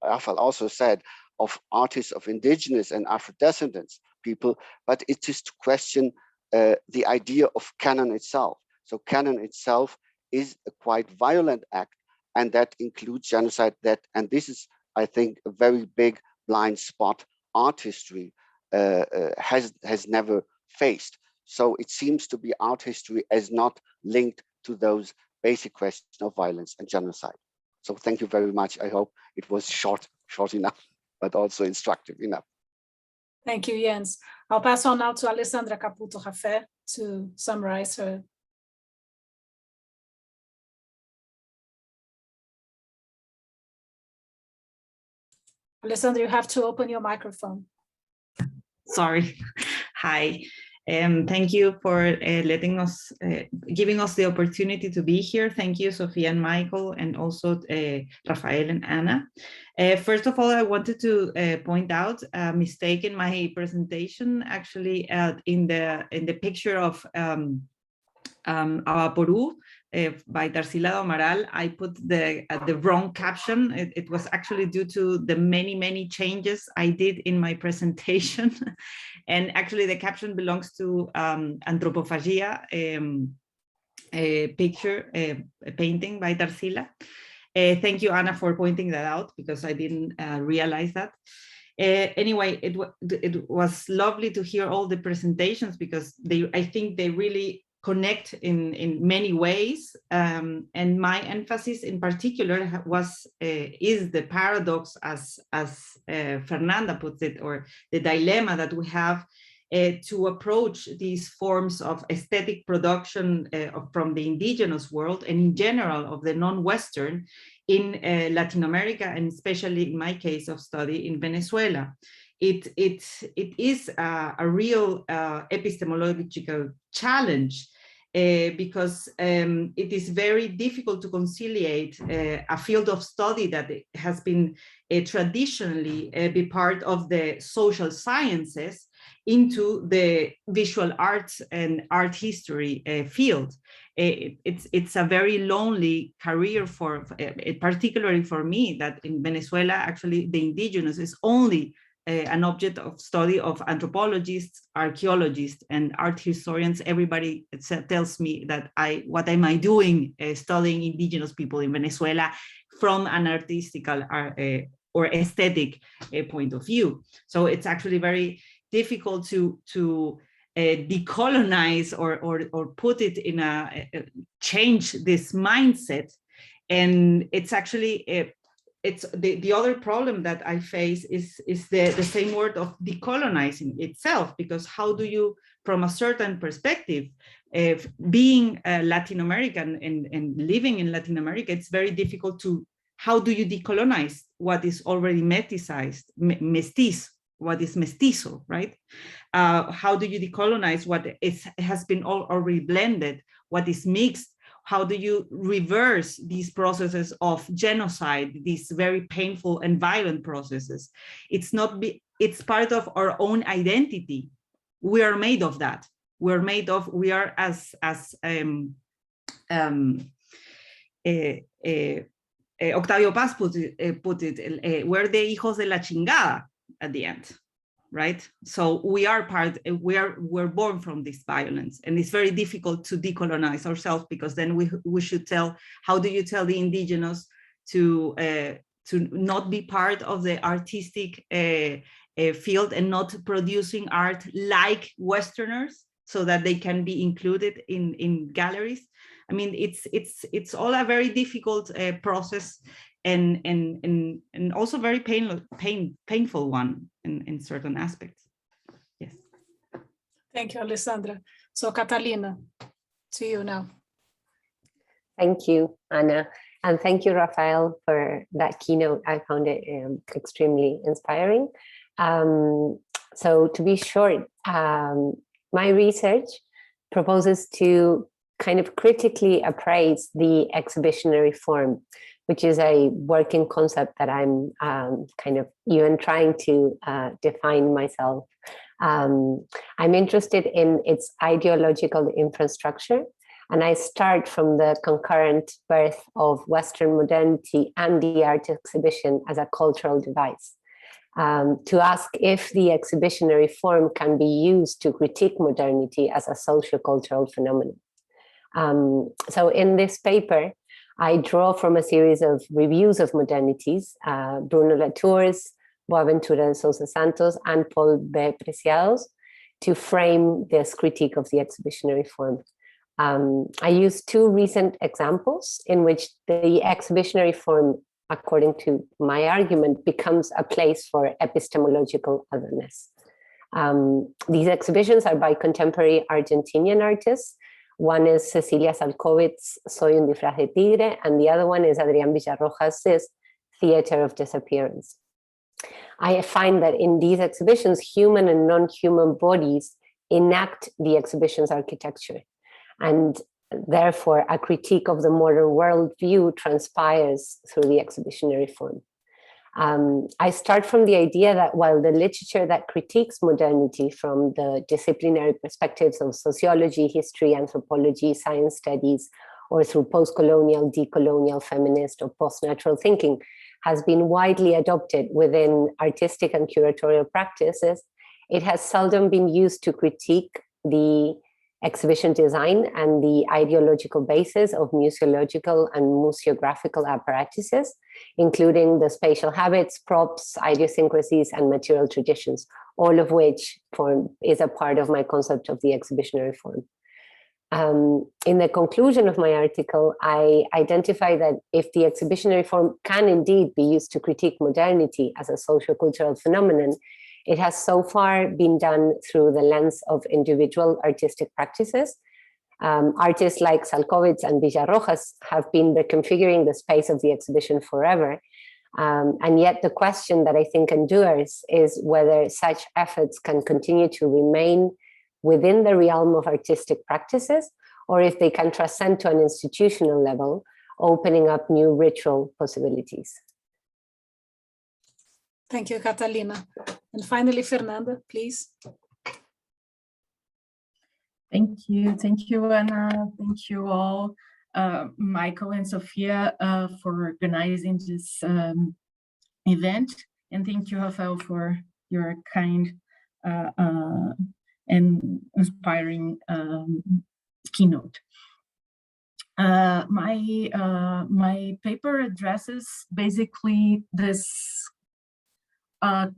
Rafael also said, of artists of indigenous and Afro-descendants people, but it is to question the idea of canon itself. So canon itself is a quite violent act, and that includes genocide. And this is, I think, a very big blind spot art history has never faced. So it seems to be art history as not linked to those basic questions of violence and genocide. So thank you very much. I hope it was short enough, but also instructive enough. Thank you, Jens. I'll pass on now to Alessandra Caputo-Raffè to summarize her. Alessandra, you have to open your microphone. Sorry. Hi. Thank you for letting us, giving us the opportunity to be here. Thank you, Sophia and Michael, and also Rafael and Anna. First of all, I wanted to point out a mistake in my presentation. Actually, in the picture of Avaporú by Tarsila do Amaral, I put the wrong caption. It was actually due to the many changes I did in my presentation. And actually the caption belongs to Anthropophagia, a picture, a painting by Tarsila. Thank you, Anna, for pointing that out, because I didn't realize that. Anyway, it was lovely to hear all the presentations, because I think they really connect in many ways, and my emphasis in particular is the paradox, as Fernanda puts it, or the dilemma that we have to approach these forms of aesthetic production from the indigenous world, and in general of the non-Western, in Latin America, and especially in my case of study in Venezuela. It is a real epistemological challenge, because it is very difficult to conciliate a field of study that has been traditionally be part of the social sciences into the visual arts and art history field. It's a very lonely career for, particularly for me, that in Venezuela, actually the indigenous is only an object of study of anthropologists, archaeologists, and art historians. Everybody tells me that what am I doing studying indigenous people in Venezuela from an artistical or aesthetic point of view. So it's actually very difficult to decolonize or put it in change this mindset. And it's actually it's the other problem that I face is the same word of decolonizing itself, because how do you, from a certain perspective, being Latin American and living in Latin America, it's very difficult to, how do you decolonize what is already meticized, what is mestizo, right? How do you decolonize what has been already blended, what is mixed? How do you reverse these processes of genocide, these very painful and violent processes? It's part of our own identity. We are made of that. We are, as Octavio Paz put it, we're the hijos de la chingada at the end, right? So we're born from this violence, and it's very difficult to decolonize ourselves, because then we should tell, how do you tell the indigenous to not be part of the artistic field and not producing art like Westerners, so that they can be included in galleries? I mean, it's all a very difficult process, and also very painful one in certain aspects. Yes. Thank you, Alessandra. So Catalina, to you now. Thank you, Anna. And thank you, Rafael, for that keynote. I found it extremely inspiring. So to be short, my research proposes to kind of critically appraise the exhibitionary form, which is a working concept that I'm kind of even trying to define myself. I'm interested in its ideological infrastructure, and I start from the concurrent birth of Western modernity and the art exhibition as a cultural device, to ask if the exhibitionary form can be used to critique modernity as a socio-cultural phenomenon. So in this paper, I draw from a series of reviews of modernities, Bruno Latour's, Boaventura de Sousa Santos, and Paul B. Preciados, to frame this critique of the exhibitionary form. I use two recent examples in which the exhibitionary form, according to my argument, becomes a place for epistemological otherness. These exhibitions are by contemporary Argentinian artists. One is Cecilia Salkowitz's Soy un disfraz de tigre, and the other one is Adrián Villarrojas's Theater of Disappearance. I find that in these exhibitions, human and non-human bodies enact the exhibition's architecture. And therefore, a critique of the modern worldview transpires through the exhibitionary form. I start from the idea that while the literature that critiques modernity from the disciplinary perspectives of sociology, history, anthropology, science studies, or through post-colonial, decolonial, feminist, or post-natural thinking, has been widely adopted within artistic and curatorial practices, it has seldom been used to critique the exhibition design and the ideological basis of museological and museographical apparatuses, including the spatial habits, props, idiosyncrasies, and material traditions, all of which is a part of my concept of the exhibitionary form. In the conclusion of my article, I identify that if the exhibitionary form can indeed be used to critique modernity as a socio-cultural phenomenon, it has so far been done through the lens of individual artistic practices. Artists like Salkowitz and Villarrojas have been reconfiguring the space of the exhibition forever. And yet the question that I think endures is whether such efforts can continue to remain within the realm of artistic practices, or if they can transcend to an institutional level, opening up new ritual possibilities. Thank you, Catalina. And finally, Fernanda, please. Thank you, Anna. Thank you all, Michael and Sophia, for organizing this event. And thank you, Rafael, for your kind and inspiring keynote. My paper addresses basically this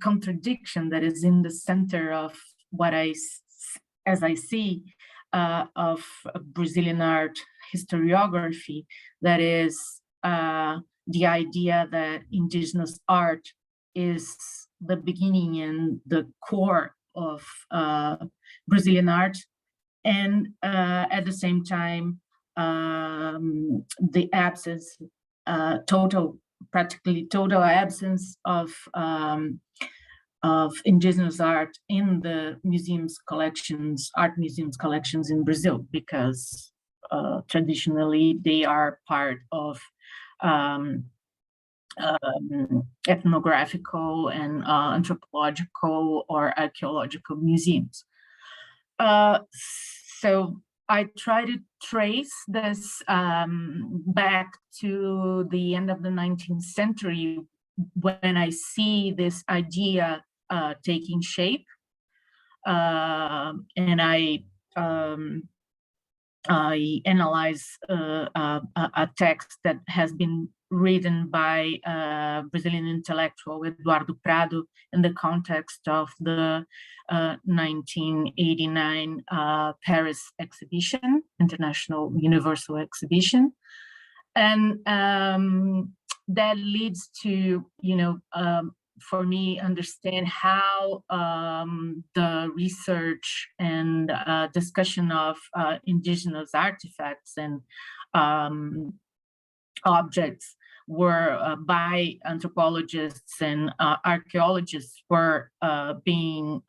contradiction that is in the center of what as I see, of Brazilian art historiography, that is the idea that indigenous art is the beginning and the core of Brazilian art, and at the same time, the absence, practically total absence of indigenous art in the museums collections, art museums collections in Brazil, because traditionally they are part of ethnographical and anthropological or archaeological museums. So I try to trace this back to the end of the 19th century, when I see this idea taking shape, and I analyze a text that has been written by Brazilian intellectual Eduardo Prado in the context of the 1989 Paris exhibition, International Universal Exhibition. And that leads to, for me, understand how the research and discussion of indigenous artifacts and objects were by anthropologists and archaeologists were being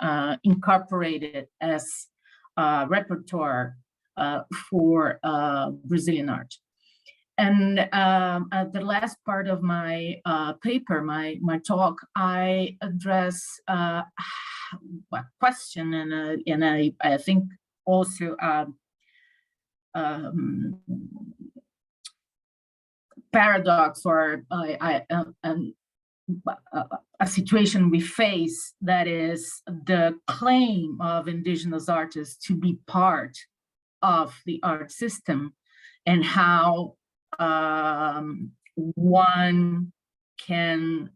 incorporated as repertoire for Brazilian art. And at the last part of my paper, my talk, I address a question and I think also paradox or a situation we face, that is the claim of indigenous artists to be part of the art system and how one can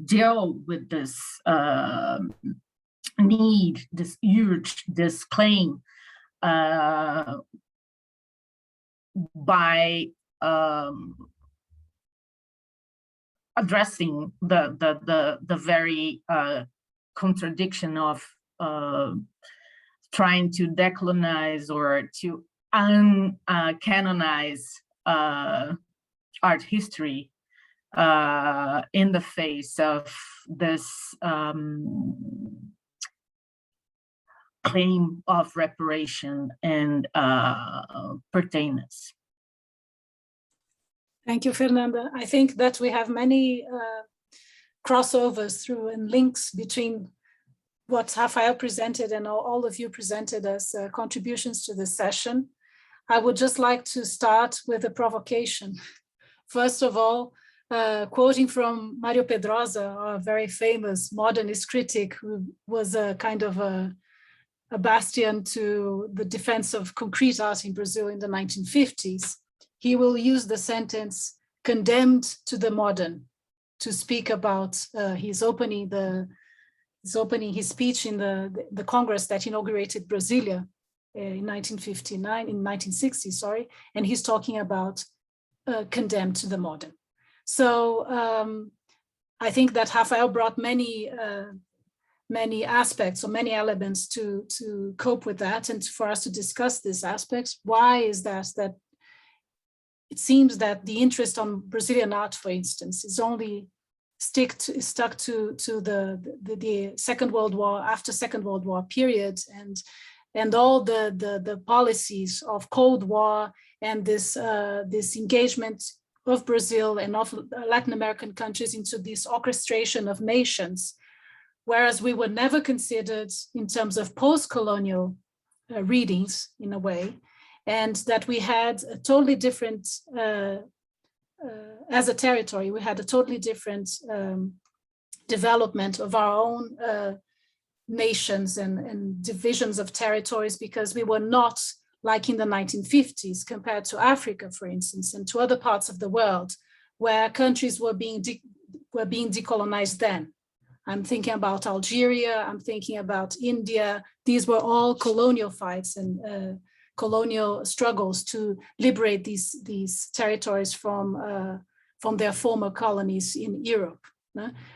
deal with this need, this urge, this claim by addressing the very contradiction of trying to decolonize or to uncanonize art history in the face of this claim of reparation and pertainance. Thank you, Fernanda. I think that we have many crossovers through and links between what Rafael presented and all of you presented as contributions to this session. I would just like to start with a provocation. First of all, quoting from Mario Pedrosa, a very famous modernist critic who was a kind of a bastion to the defense of concrete art in Brazil in the 1950s. He will use the sentence "condemned to the modern" to speak about his opening his speech in the Congress that inaugurated Brasilia in 1960, sorry, and he's talking about condemned to the modern. So I think that Rafael brought many aspects or many elements to cope with that and for us to discuss these aspects. Why is that it seems that the interest on Brazilian art, for instance, is only stuck to the Second World War, after Second World War period, and all the policies of Cold War and this engagement of Brazil and of Latin American countries into this orchestration of nations, whereas we were never considered in terms of post-colonial readings in a way, and that we had a totally different, as a territory, we had a totally different development of our own nations and divisions of territories, because we were not like in the 1950s compared to Africa, for instance, and to other parts of the world where countries were being decolonized then. I'm thinking about Algeria, I'm thinking about India. These were all colonial fights and colonial struggles to liberate these territories from their former colonies in Europe.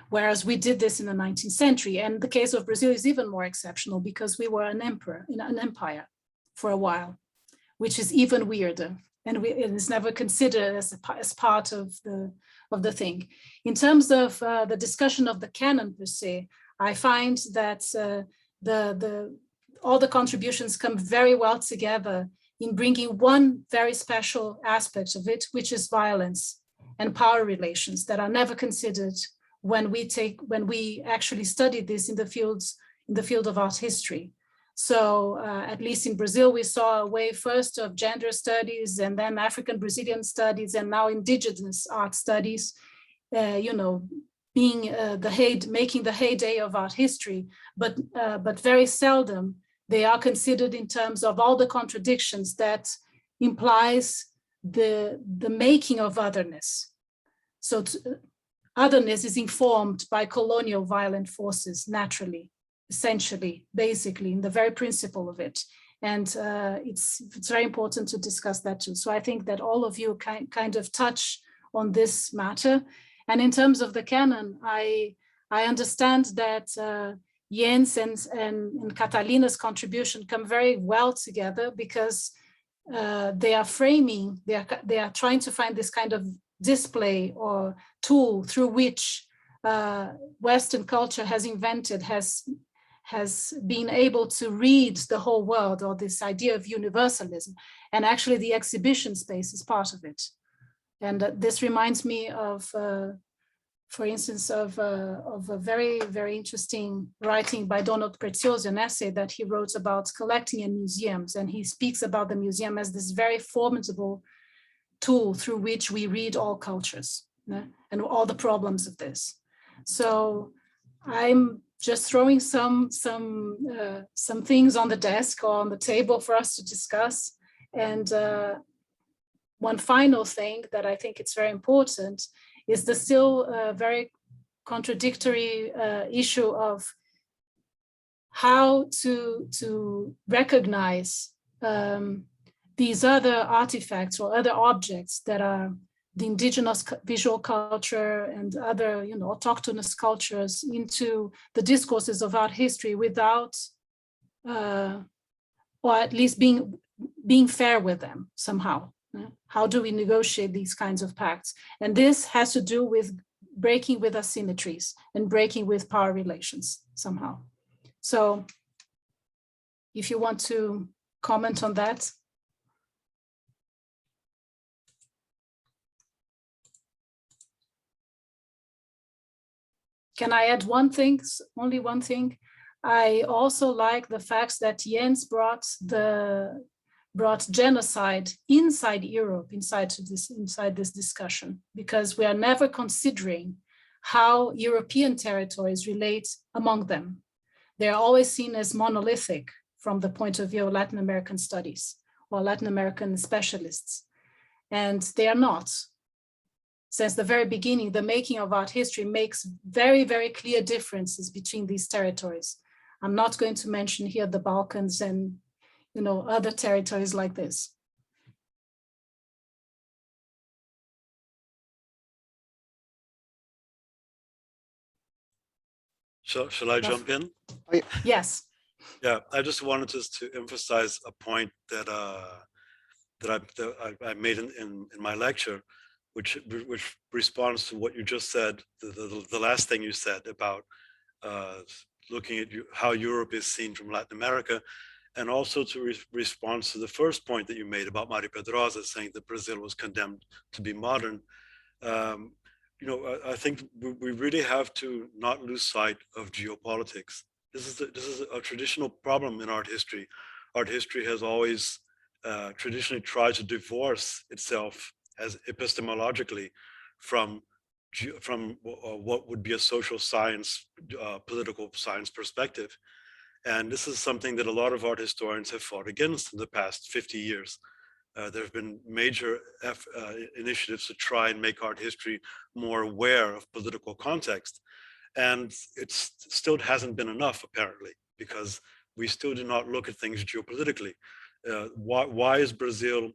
Whereas we did this in the 19th century. And the case of Brazil is even more exceptional because we were an empire for a while, which is even weirder. And it is never considered as part of the thing. In terms of the discussion of the canon per se, I find that all the contributions come very well together in bringing one very special aspect of it, which is violence and power relations that are never considered when we actually study this in the field of art history. So at least in Brazil, we saw a way first of gender studies and then African Brazilian studies and now indigenous art studies, being making the heyday of art history, but very seldom they are considered in terms of all the contradictions that implies the making of otherness. So otherness is informed by colonial violent forces naturally, essentially, basically, in the very principle of it. And it's very important to discuss that too. So I think that all of you kind of touch on this matter. And in terms of the canon, I understand that Jens and Catalina's contribution come very well together because they are framing, they are trying to find this kind of display or tool through which Western culture has been able to read the whole world, or this idea of universalism. And actually the exhibition space is part of it. And this reminds me of, for instance, of a very, very interesting writing by Donald Preziosi, an essay that he wrote about collecting in museums. And he speaks about the museum as this very formidable tool through which we read all cultures and all the problems of this. So I'm just throwing some things on the desk or on the table for us to discuss. And one final thing that I think it's very important is the still very contradictory issue of how to recognize these other artifacts or other objects that are the indigenous visual culture and other, autochthonous cultures into the discourses of art history without, or at least being fair with them somehow. How do we negotiate these kinds of pacts? And this has to do with breaking with asymmetries and breaking with power relations somehow. So if you want to comment on that. Can I add one thing, only one thing? I also like the fact that Jens brought genocide inside Europe, inside this discussion, because we are never considering how European territories relate among them. They are always seen as monolithic from the point of view of Latin American studies or Latin American specialists, and they are not. Since the very beginning, the making of art history makes very, very clear differences between these territories. I'm not going to mention here the Balkans and other territories like this. Shall I jump in? Yes. Yeah, I just wanted to emphasize a point that I made in my lecture, which responds to what you just said, the last thing you said about looking at how Europe is seen from Latin America, and also to respond to the first point that you made about Mario Pedrosa saying that Brazil was condemned to be modern. I think we really have to not lose sight of geopolitics. This is a traditional problem in art history. Art history has always traditionally tried to divorce itself as epistemologically from what would be a social science, political science perspective. And this is something that a lot of art historians have fought against in the past 50 years. There have been major initiatives to try and make art history more aware of political context. And it still hasn't been enough, apparently, because we still do not look at things geopolitically. Why does Brazil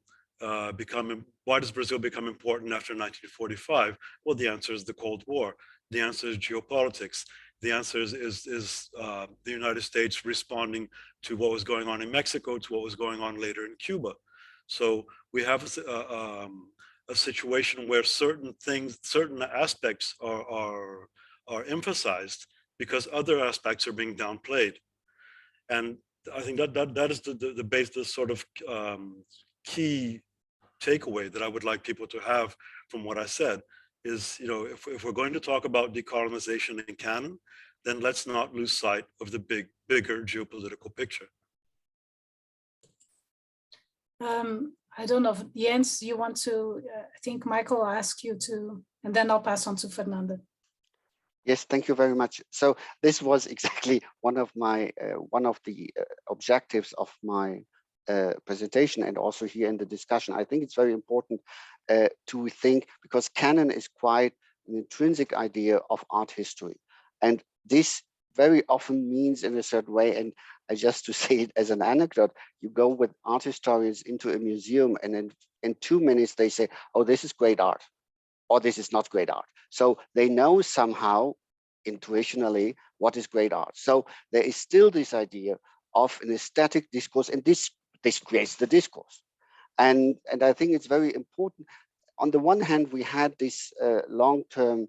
become important after 1945? Well, the answer is the Cold War. The answer is geopolitics. The answer is the United States responding to what was going on in Mexico, to what was going on later in Cuba. So we have a situation where certain aspects are emphasized because other aspects are being downplayed. And I think that is the sort of key takeaway that I would like people to have from what I said is, if we're going to talk about decolonization in canon, then let's not lose sight of the bigger geopolitical picture. I don't know, Jens, you want to, I think Michael will ask you to, and then I'll pass on to Fernanda. Yes, thank you very much. So this was exactly one of the objectives of my presentation, and also here in the discussion. I think it's very important to think, because canon is quite an intrinsic idea of art history, and this very often means in a certain way, and just to say it as an anecdote, you go with art historians into a museum and in 2 minutes they say, oh, this is great art, or this is not great art. So they know somehow intuitionally what is great art. So there is still this idea of an aesthetic discourse, and this creates the discourse. And I think it's very important. On the one hand, we had this long-term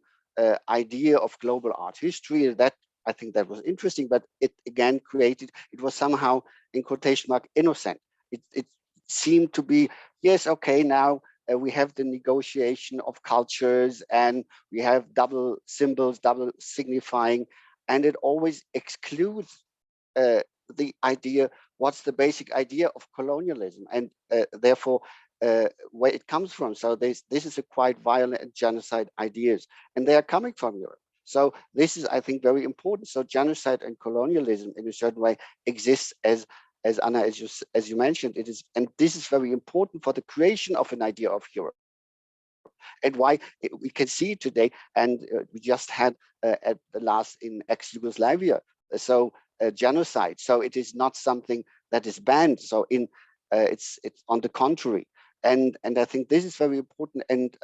idea of global art history that I think that was interesting, but it again it was somehow, in quotation mark, innocent. It seemed to be, yes, okay, now we have the negotiation of cultures and we have double symbols, double signifying, and it always excludes the idea, what's the basic idea of colonialism, and therefore where it comes from. So this is a quite violent and genocide ideas, and they are coming from Europe. So this is, I think, very important. So genocide and colonialism in a certain way exists as as Anna, as you mentioned, it is, and this is very important for the creation of an idea of Europe. And why we can see it today, and we just had at the last in ex-Yugoslavia, so genocide. So it is not something that is banned. So it's on the contrary, and I think this is very important. And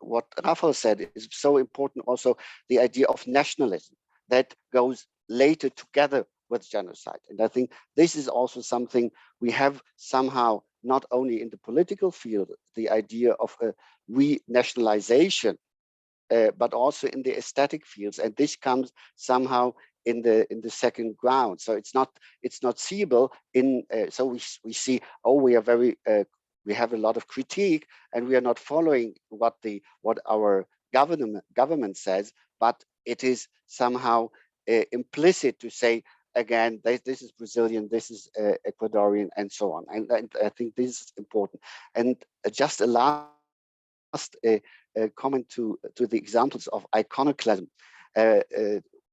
what Rafael said is so important. Also, the idea of nationalism that goes later together with genocide. And I think this is also something we have somehow not only in the political field, the idea of a renationalization, but also in the aesthetic fields. And this comes somehow in the second ground. So it's not seeable in. So we see, oh, we are very. We have a lot of critique, and we are not following what our government says. But it is somehow implicit to say, again, this is Brazilian, this is Ecuadorian, and so on. And I think this is important. And just a last comment to the examples of iconoclasm.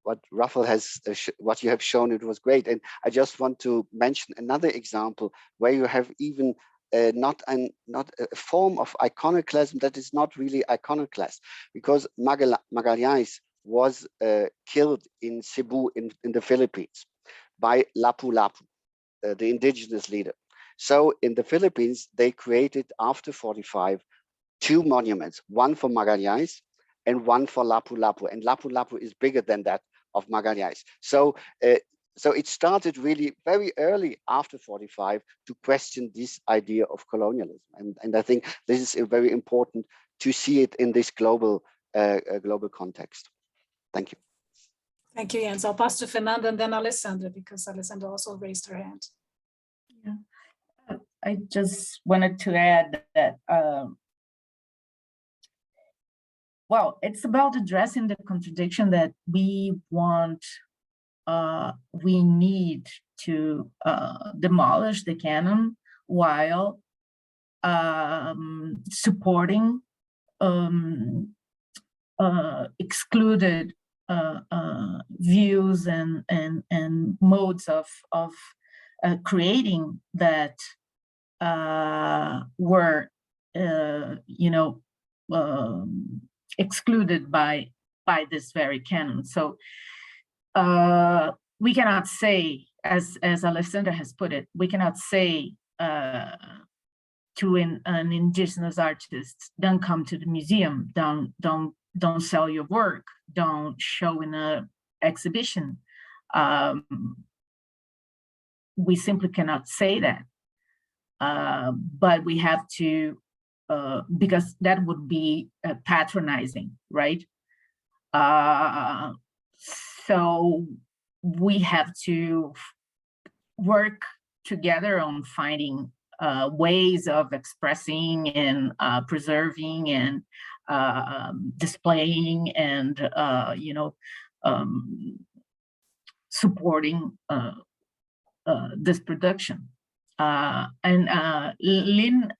What Rafael has, what you have shown, it was great. And I just want to mention another example where you have even not a form of iconoclasm that is not really iconoclast, because Magalliance was killed in Cebu in the Philippines by Lapu-Lapu, the indigenous leader. So in the Philippines, they created after 45 two monuments, one for Magalliance and one for Lapu-Lapu. And Lapu-Lapu is bigger than that of Magalliance. So it started really very early after 45 to question this idea of colonialism. And I think this is very important to see it in this global context. Thank you. Thank you, Jens. I'll pass to Fernanda and then Alessandra, because Alessandra also raised her hand. Yeah, I just wanted to add that, well, it's about addressing the contradiction that we want, we need to demolish the canon while supporting excluded views and modes of creating that were, excluded by this very canon. So we cannot say, as Alessandra has put it, we cannot say to an indigenous artist, don't come to the museum, don't sell your work, don't show in an exhibition. We simply cannot say that. But we have to, because that would be patronizing, right? So we have to work together on finding ways of expressing and preserving and displaying and supporting this production. And Lynn,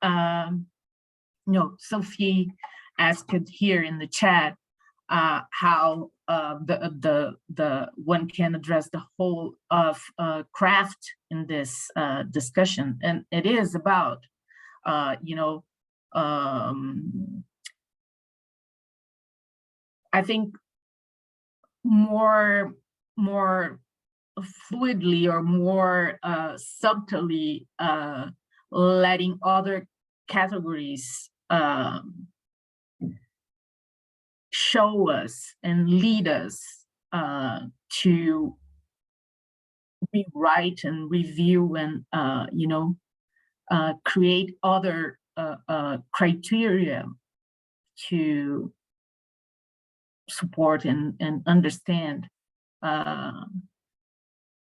Sophie asked here in the chat how the one can address the whole of craft in this discussion, and it is about I think more fluidly or more subtly letting other categories show us and lead us to rewrite and review and create other criteria to support and understand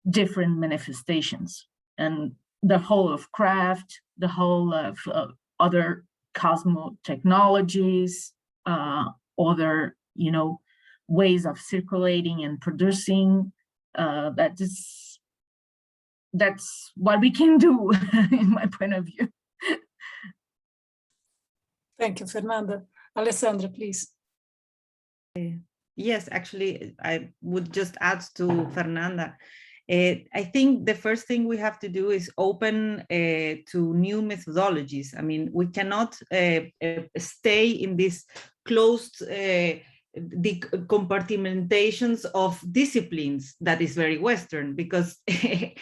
different manifestations, and the whole of craft, the whole of other cosmo technologies, other ways of circulating and producing. That's what we can do in my point of view. Thank you, Fernanda. Alessandra, please. Yes, actually, I would just add to Fernanda. I think the first thing we have to do is open to new methodologies. I mean, we cannot stay in this closed the compartmentations of disciplines that is very Western, because the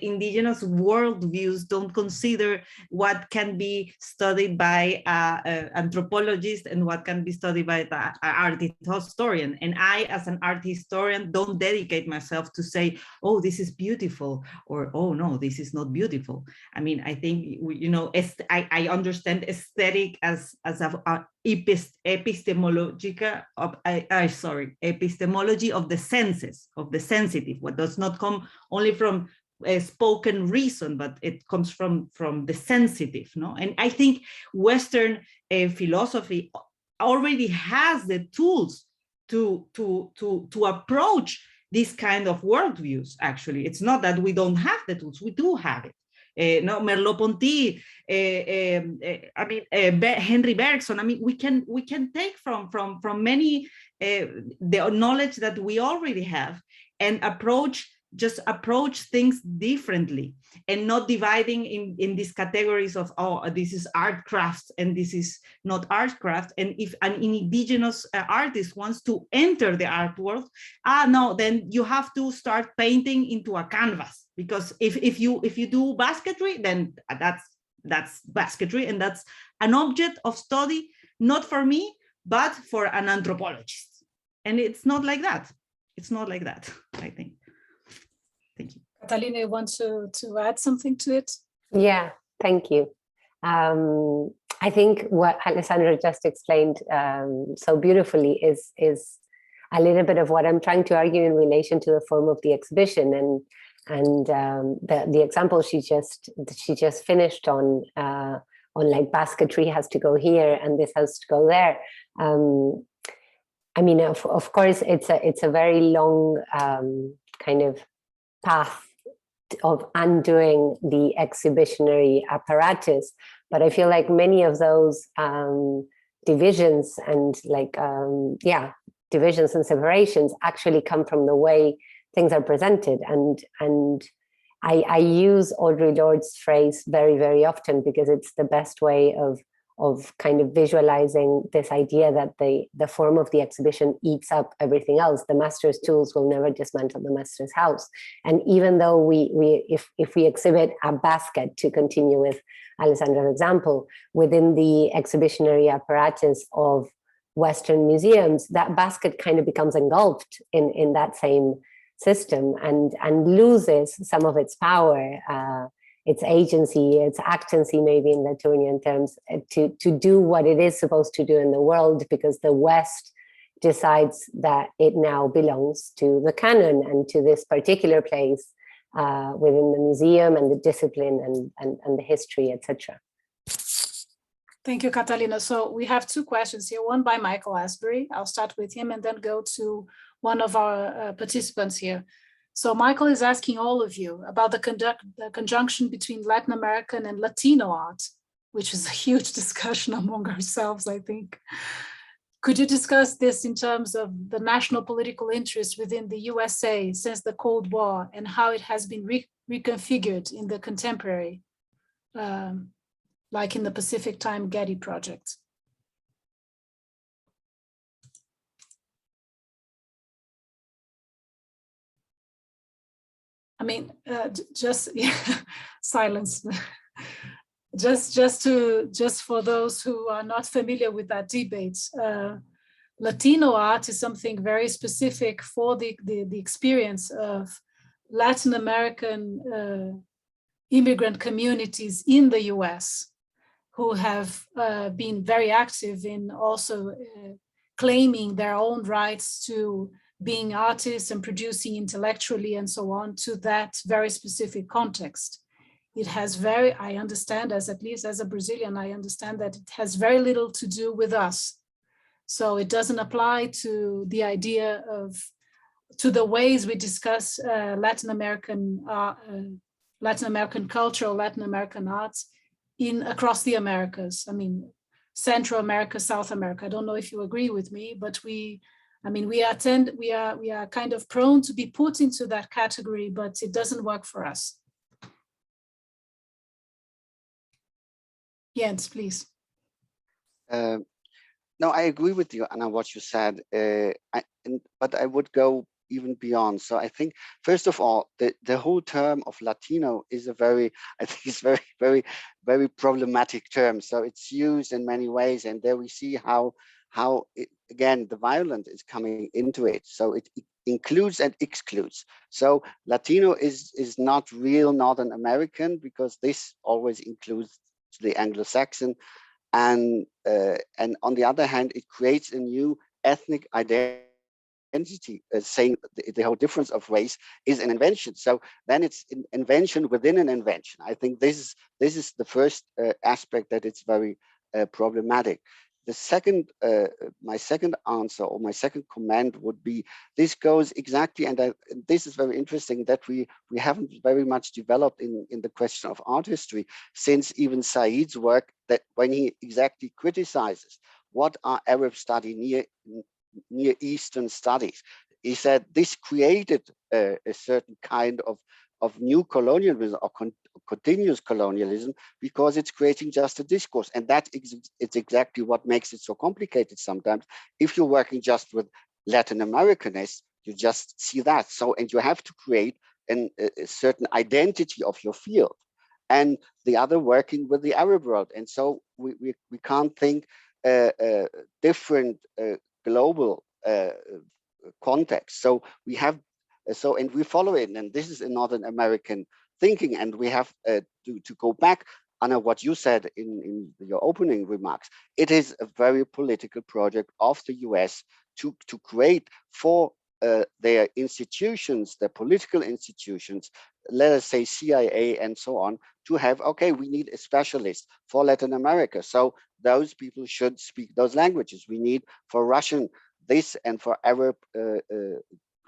indigenous worldviews don't consider what can be studied by an anthropologist and what can be studied by an art historian. And I, as an art historian, don't dedicate myself to say, oh, this is beautiful, or, oh, no, this is not beautiful. I mean, I think, you know, I understand aesthetic as a epistemology of the senses, of the sensitive, what does not come only from spoken reason, but it comes from the sensitive, no? And I think Western philosophy already has the tools to approach this kind of worldviews. Actually, it's not that we don't have the tools, we do have it. No, Merleau-Ponty, Henry Bergson. I mean, we can take from many the knowledge that we already have and approach things differently, and not dividing in these categories of, oh, this is art craft and this is not art craft. And if an indigenous artist wants to enter the art world, no, then you have to start painting into a canvas, because if you do basketry, then that's basketry, and that's an object of study, not for me, but for an anthropologist. And it's not like that. It's not like that, I think. Thank you. Catalina, you want to add something to it? Yeah, thank you. I think what Alessandra just explained so beautifully is a little bit of what I'm trying to argue in relation to the form of the exhibition, and the example she just finished on like basketry has to go here and this has to go there. I mean, of course, it's a very long kind of path of undoing the exhibitionary apparatus, but I feel like many of those divisions and divisions and separations actually come from the way things are presented, and I use Audre Lorde's phrase very, very often because it's the best way of kind of visualizing this idea that the form of the exhibition eats up everything else. The master's tools will never dismantle the master's house. And even though if we exhibit a basket, to continue with Alessandra's example, within the exhibitionary apparatus of Western museums, that basket kind of becomes engulfed in that same system and loses some of its power, its agency, its actancy, maybe in Latourian terms, to do what it is supposed to do in the world, because the West decides that it now belongs to the canon and to this particular place within the museum and the discipline and the history, etc. Thank you, Catalina. So we have two questions here, one by Michael Asbury. I'll start with him and then go to one of our participants here. So Michael is asking all of you about the conjunction between Latin American and Latino art, which is a huge discussion among ourselves, I think. Could you discuss this in terms of the national political interest within the USA since the Cold War and how it has been reconfigured in the contemporary, like in the Pacific Time Getty project? I mean, silence. just for those who are not familiar with that debate, Latino art is something very specific for the experience of Latin American immigrant communities in the US, who have been very active in also claiming their own rights to being artists and producing intellectually and so on, to that very specific context. It has I understand, at least as a Brazilian, I understand that it has very little to do with us. So it doesn't apply to the idea to the ways we discuss Latin American culture or Latin American arts across the Americas. I mean, Central America, South America. I don't know if you agree with me, but we I mean, we are kind of prone to be put into that category, but it doesn't work for us. Jens, please. No, I agree with you, Anna, what you said, but I would go even beyond. So I think, first of all, the whole term of Latino is a very, I think it's very problematic term. So it's used in many ways, and there we see how it, again, the violence is coming into it. So it includes and excludes. So Latino is not real Northern American, because this always includes the Anglo-Saxon. And on the other hand, it creates a new ethnic identity, saying the whole difference of race is an invention. So then it's an invention within an invention. I think this is the first aspect that it's very problematic. The second, my second answer, or my second comment would be, this goes exactly, and this is very interesting, that we haven't very much developed in the question of art history, since even Said's work, that when he exactly criticizes what are Arab study, Near Eastern studies, he said this created a certain kind of new colonialism, or continuous colonialism, because it's creating just a discourse. And that it's exactly what makes it so complicated sometimes. If you're working just with Latin Americanists, you just see that. So, and you have to create a certain identity of your field, and the other working with the Arab world. And so we can't think different global context. So we have, and we follow it, and this is a Northern American thinking, and we have to go back, Anna, what you said in your opening remarks. It is a very political project of the US to create for their institutions, their political institutions, let us say CIA and so on, to have, okay, we need a specialist for Latin America. So those people should speak those languages. We need for Russian this, and for Arab,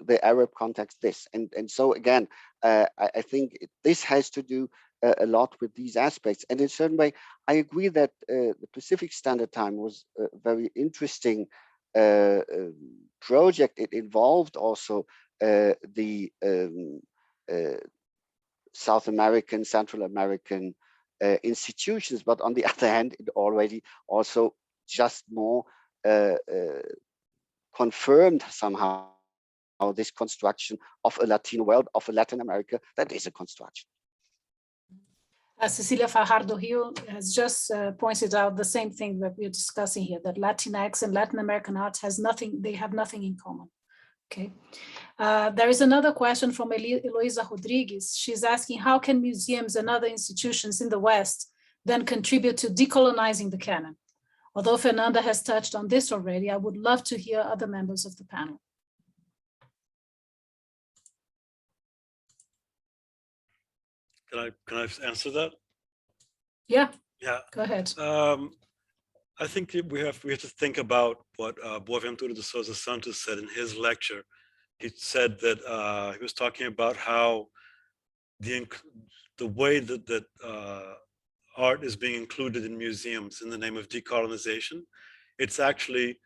the Arab context this. And so again, I think this has to do a lot with these aspects. And in a certain way, I agree that the Pacific Standard Time was a very interesting project. It involved also the South American, Central American institutions, but on the other hand, it already also just more confirmed somehow this construction of a Latino world, of a Latin America, that is a construction. Cecilia Fajardo-Hill has just pointed out the same thing that we're discussing here, that Latinx and Latin American art has nothing, they have nothing in common. Okay. There is another question from Eloisa Rodriguez. She's asking, how can museums and other institutions in the West then contribute to decolonizing the canon? Although Fernanda has touched on this already, I would love to hear other members of the panel. Can I answer that? Yeah. Yeah. Go ahead. I think we have to think about what Boaventura de Souza Santos said in his lecture. He said that he was talking about how the way that art is being included in museums in the name of decolonization, it's actually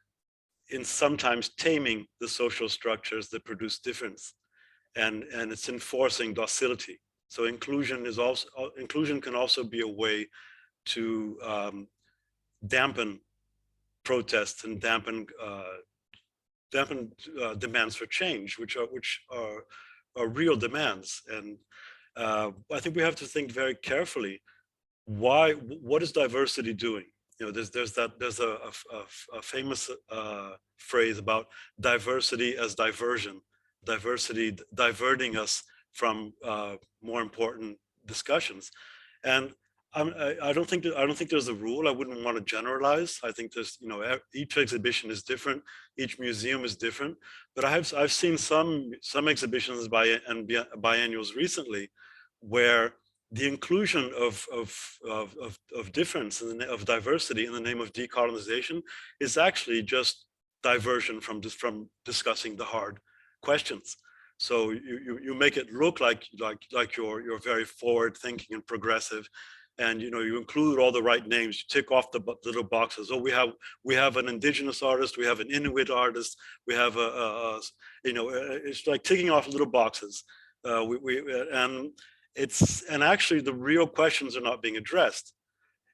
in sometimes taming the social structures that produce difference, and it's enforcing docility. So inclusion can also be a way to dampen protests and dampen demands for change, which are real demands. And I think we have to think very carefully. What is diversity doing? You know, there's a famous phrase about diversity as diversion, diversity diverting us from more important discussions. And I don't think there's a rule. I wouldn't want to generalize. I think there's, you know, each exhibition is different, each museum is different. But I've seen some exhibitions and biennials recently where the inclusion of difference and of diversity in the name of decolonization is actually just diversion from discussing the hard questions. So you make it look like you're very forward thinking and progressive, and you include all the right names, you tick off the little boxes. Oh, we have an indigenous artist, we have an Inuit artist, we have it's like ticking off little boxes. And actually the real questions are not being addressed.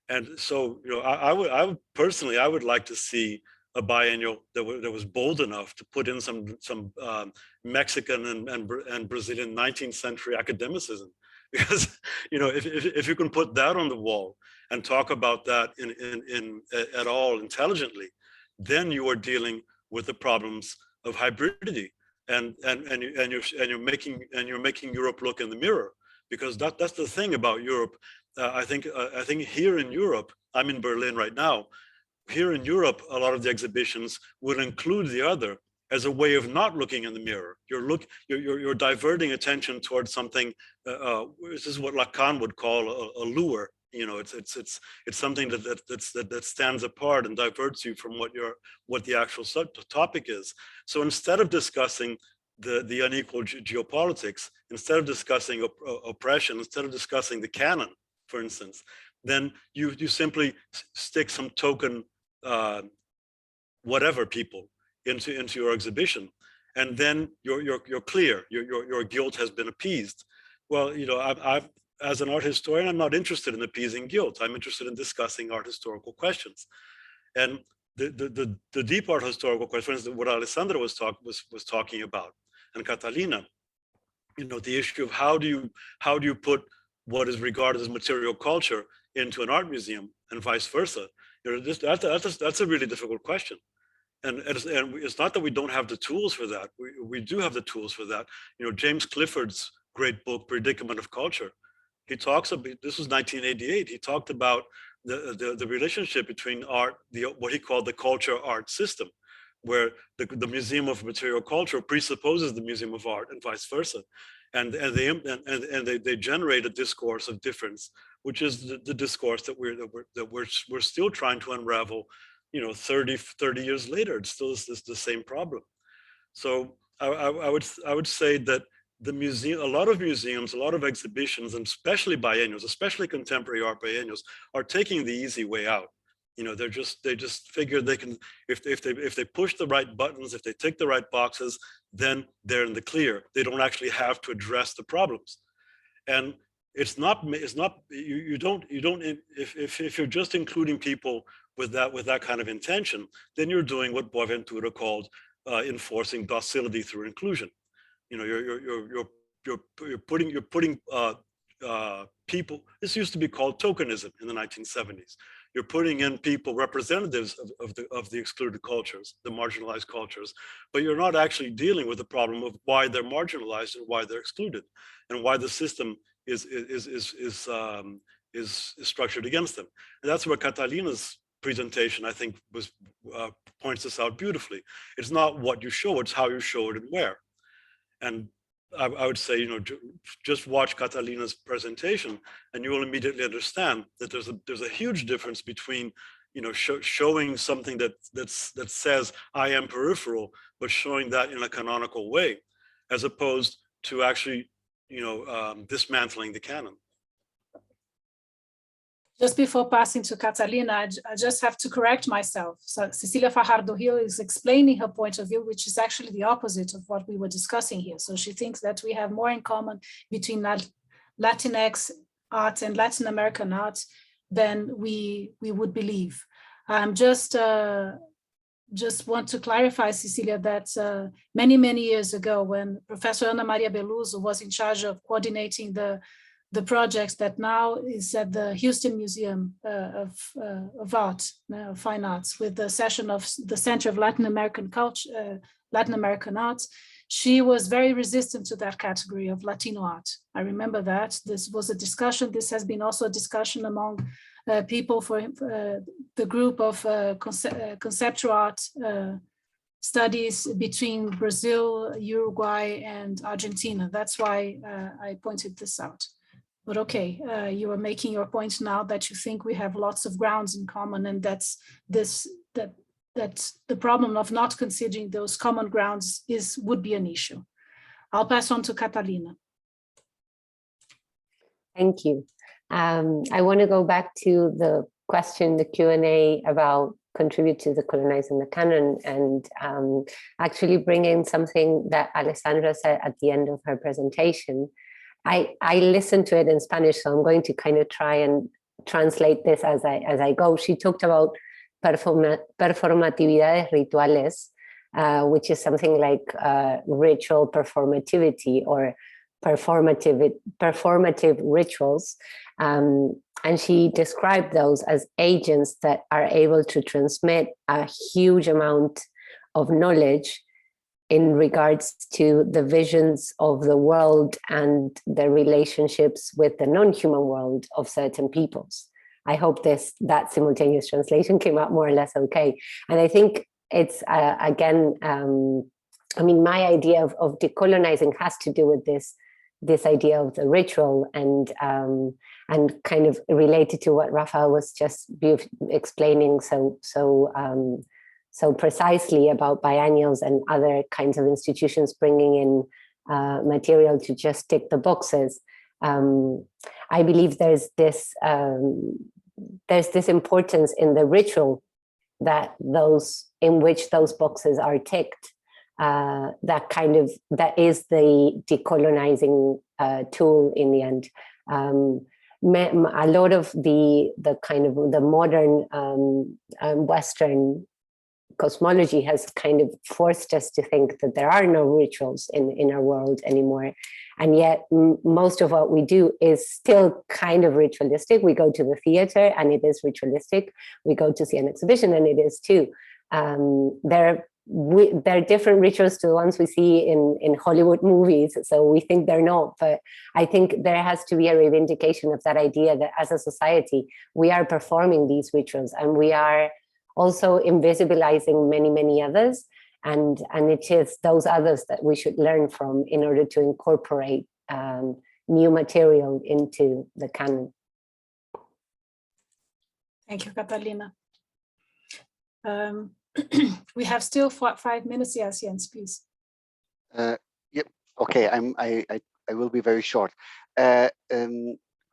And so, I would personally, I would like to see a biennial that was bold enough to put in some Mexican and Brazilian 19th century academicism, because if you can put that on the wall and talk about that at all intelligently, then you are dealing with the problems of hybridity, and you're making Europe look in the mirror, because that's the thing about Europe. I think here in Europe, I'm in Berlin right now. Here in Europe, a lot of the exhibitions would include the other as a way of not looking in the mirror. You're diverting attention towards something. This is what Lacan would call a lure. It's something that stands apart and diverts you from what the actual topic is. So instead of discussing the unequal geopolitics, instead of discussing oppression, instead of discussing the canon, for instance, then you simply stick some token whatever people into your exhibition, and then you're clear. Your guilt has been appeased. Well, I've as an art historian, I'm not interested in appeasing guilt. I'm interested in discussing art historical questions, and the deep art historical questions, what Alessandra was talking about, and Catalina, the issue of how do you put what is regarded as material culture into an art museum and vice versa. That's a really difficult question. And it's not that we don't have the tools for that. We do have the tools for that. James Clifford's great book, Predicament of Culture, he talks about, this was 1988, he talked about the relationship between art, what he called the culture art system, where the Museum of Material Culture presupposes the Museum of Art and vice versa. And they generate a discourse of difference, which is the discourse that we're still trying to unravel. 30 years later, it's still the same problem. So I would say that a lot of museums, a lot of exhibitions, and especially biennials, especially contemporary art biennials, are taking the easy way out. They just figure they can, if they push the right buttons, if they tick the right boxes, then they're in the clear. They don't actually have to address the problems. And if you're just including people with that kind of intention, then you're doing what Boaventura called enforcing docility through inclusion. You're putting people. This used to be called tokenism in the 1970s. You're putting in people, representatives of the excluded cultures, the marginalized cultures, but you're not actually dealing with the problem of why they're marginalized and why they're excluded, and why the system is structured against them. And that's where Catalina's presentation, I think, points this out beautifully. It's not what you show, it's how you show it and where. And I would say, just watch Catalina's presentation, and you will immediately understand that there's a huge difference between, showing something that says I am peripheral, but showing that in a canonical way, as opposed to actually, dismantling the canon. Just before passing to Catalina, I just have to correct myself. So Cecilia Fajardo-Hill is explaining her point of view, which is actually the opposite of what we were discussing here. So she thinks that we have more in common between Latinx art and Latin American art than we would believe. Just want to clarify, Cecilia, that many, many years ago, when Professor Ana Maria Beluso was in charge of coordinating the project that now is at the Houston Museum of Art, Fine Arts, with the session of the Center of Latin American Culture, Latin American Arts, she was very resistant to that category of Latino art. I remember that. This was a discussion. This has been also a discussion among people for the group of conceptual art studies between Brazil, Uruguay, and Argentina. That's why I pointed this out. But okay, you are making your point now that you think we have lots of grounds in common, and that's the problem of not considering those common grounds would be an issue. I'll pass on to Catalina. Thank you. I want to go back to the question, the Q&A about contribute to Decolonizing the Canon, and actually bring in something that Alessandra said at the end of her presentation. I listened to it in Spanish, so I'm going to kind of try and translate this as I go. She talked about performatividades rituales, which is something like ritual performativity or performative rituals. And she described those as agents that are able to transmit a huge amount of knowledge in regards to the visions of the world and the relationships with the non-human world of certain peoples. I hope that simultaneous translation came out more or less okay. And I think it's, again, I mean, my idea of decolonizing has to do with this idea of the ritual, and kind of related to what Rafael was just explaining so precisely about biennials and other kinds of institutions bringing in material to just tick the boxes. I believe there's this importance in the ritual that in which those boxes are ticked. That is the decolonizing tool in the end. A lot of the kind of the modern Western cosmology has kind of forced us to think that there are no rituals in our world anymore. And yet most of what we do is still kind of ritualistic. We go to the theater and it is ritualistic. We go to see an exhibition and it is too. There are different rituals to the ones we see in Hollywood movies, so we think they're not. But I think there has to be a reivindication of that idea that as a society, we are performing these rituals and we are also invisibilizing many, many others. And it is those others that we should learn from in order to incorporate new material into the canon. Thank you, Catalina. We have still 5 minutes. Yes, Jens, please. Yep. Okay. I will be very short.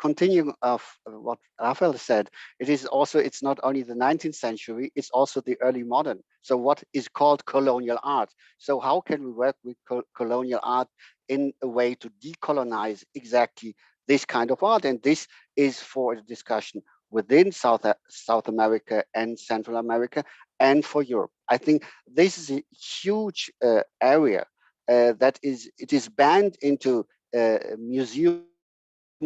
Continuing of what Rafael said, it's not only the 19th century, it's also the early modern. So what is called colonial art. So how can we work with colonial art in a way to decolonize exactly this kind of art? And this is for a discussion within South America and Central America and for Europe. I think this is a huge area it is banned into a museum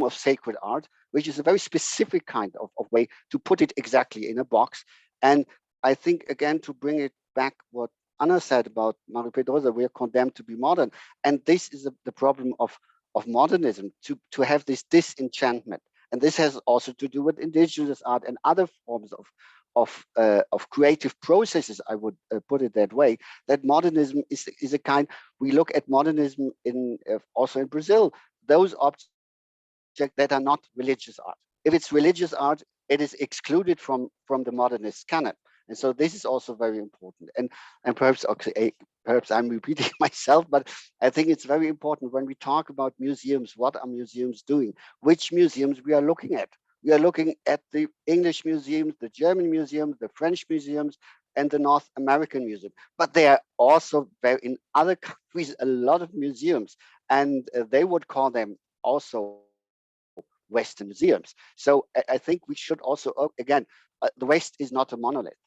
of sacred art, which is a very specific kind of way to put it exactly in a box. And I think, again, to bring it back what Anna said about Mario Pedrosa, we are condemned to be modern. And this is the problem of modernism, to have this disenchantment. And this has also to do with indigenous art and other forms of creative processes, I would put it that way, that modernism is a kind, we look at modernism also in Brazil, those objects that are not religious art. If it's religious art, it is excluded from the modernist canon. And so this is also very important. And perhaps I'm repeating myself, but I think it's very important when we talk about museums, what are museums doing? Which museums we are looking at? We are looking at the English museums, the German museums, the French museums, and the North American museum. But there are also in other countries a lot of museums, and they would call them also Western museums. So I think we should also, again, the West is not a monolith.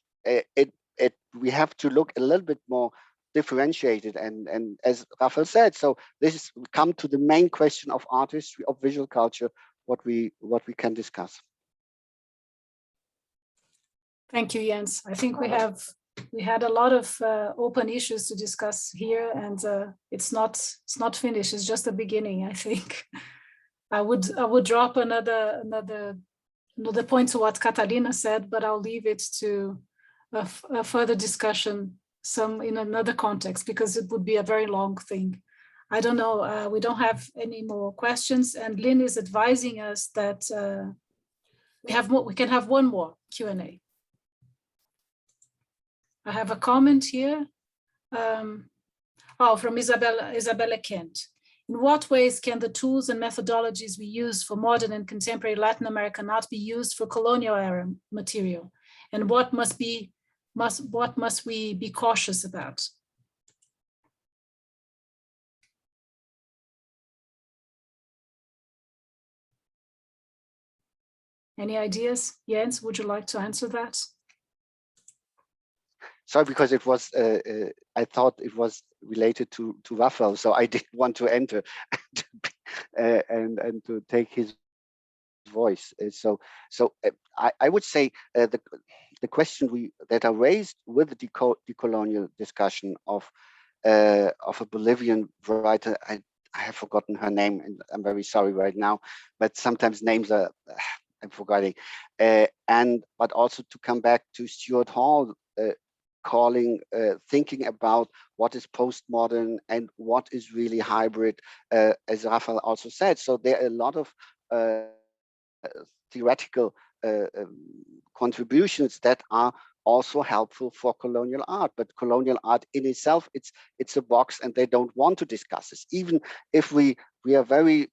We have to look a little bit more differentiated, and as Rafael said, so this is come to the main question of art history, of visual culture, what we can discuss. Thank you, Jens. I think we had a lot of open issues to discuss here, and it's not finished. It's just the beginning, I think. I would drop another point to what Catalina said, but I'll leave it to a further discussion in another context, because it would be a very long thing. I don't know. We don't have any more questions, and Lynn is advising us that we can have one more Q&A. I have a comment here. From Isabella Kent. In what ways can the tools and methodologies we use for modern and contemporary Latin American art be used for colonial era material? And what must we be cautious about? Any ideas? Jens, would you like to answer that? Sorry, because it was, I thought it was related to Rafael, so I didn't want to enter and to take his voice. I would say the question that are raised with the decolonial discussion of a Bolivian writer, I have forgotten her name, and I'm very sorry right now, but sometimes names are, I'm forgetting. But also to come back to Stuart Hall, thinking about what is postmodern and what is really hybrid, as Rafael also said. So there are a lot of theoretical contributions that are also helpful for colonial art, but colonial art in itself, it's a box, and they don't want to discuss this. Even if we are very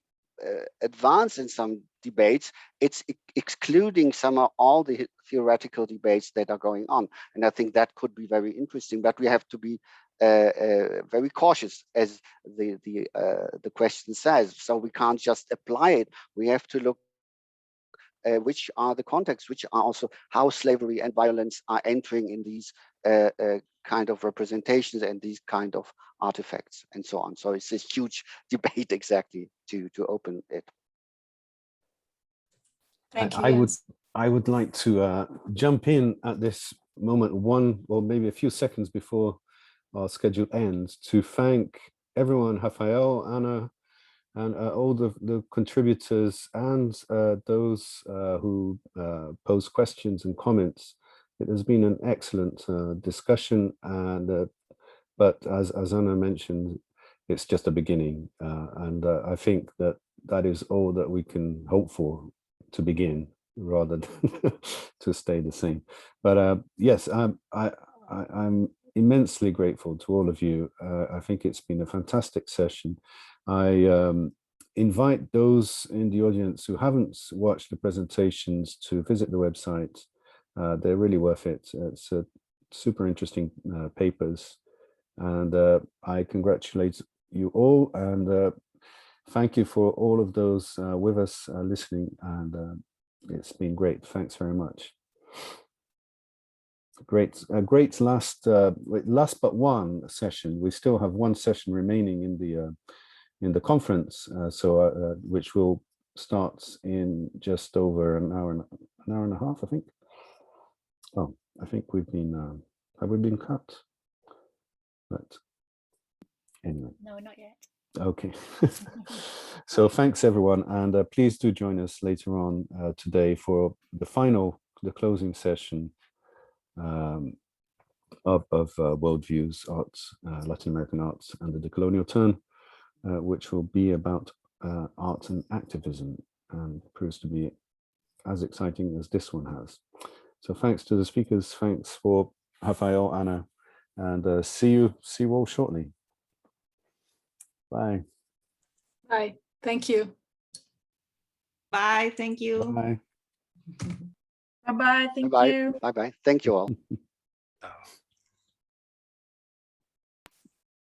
advanced in some debates, it's excluding all the theoretical debates that are going on, and I think that could be very interesting. But we have to be very cautious, as the question says. So we can't just apply it. We have to look which are the contexts, which are also how slavery and violence are entering in these kind of representations and these kind of artifacts and so on. So it's this huge debate exactly to open it. Thank you. I would like to jump in at this moment, one or maybe a few seconds before our schedule ends, to thank everyone, Rafael, Anna, and all the contributors and those who pose questions and comments. It has been an excellent discussion, and but as Anna mentioned, it's just a beginning, and I think that is all that we can hope for to begin, rather than to stay the same. But yes, I'm immensely grateful to all of you. I think it's been a fantastic session. I invite those in the audience who haven't watched the presentations to visit the website. They're really worth it. It's super interesting papers, and I congratulate you all, and thank you for all of those with us listening, and it's been great. Thanks very much. Great last but one session. We still have one session remaining in the conference, which will start in just over an hour and a half, I think. Oh, I think we've been have we been cut? But anyway. No, not yet. Okay. So thanks everyone, and please do join us later on today for the closing session of Worldviews, Arts, Latin American Arts, and the Decolonial Turn, which will be about art and activism, and proves to be as exciting as this one has. So thanks to the speakers, thanks for Rafael, Anna, and see you all shortly. Bye. Bye. Thank you. Bye. Thank you. Bye. Bye-bye. Thank Bye-bye. you. Bye-bye. Thank you all.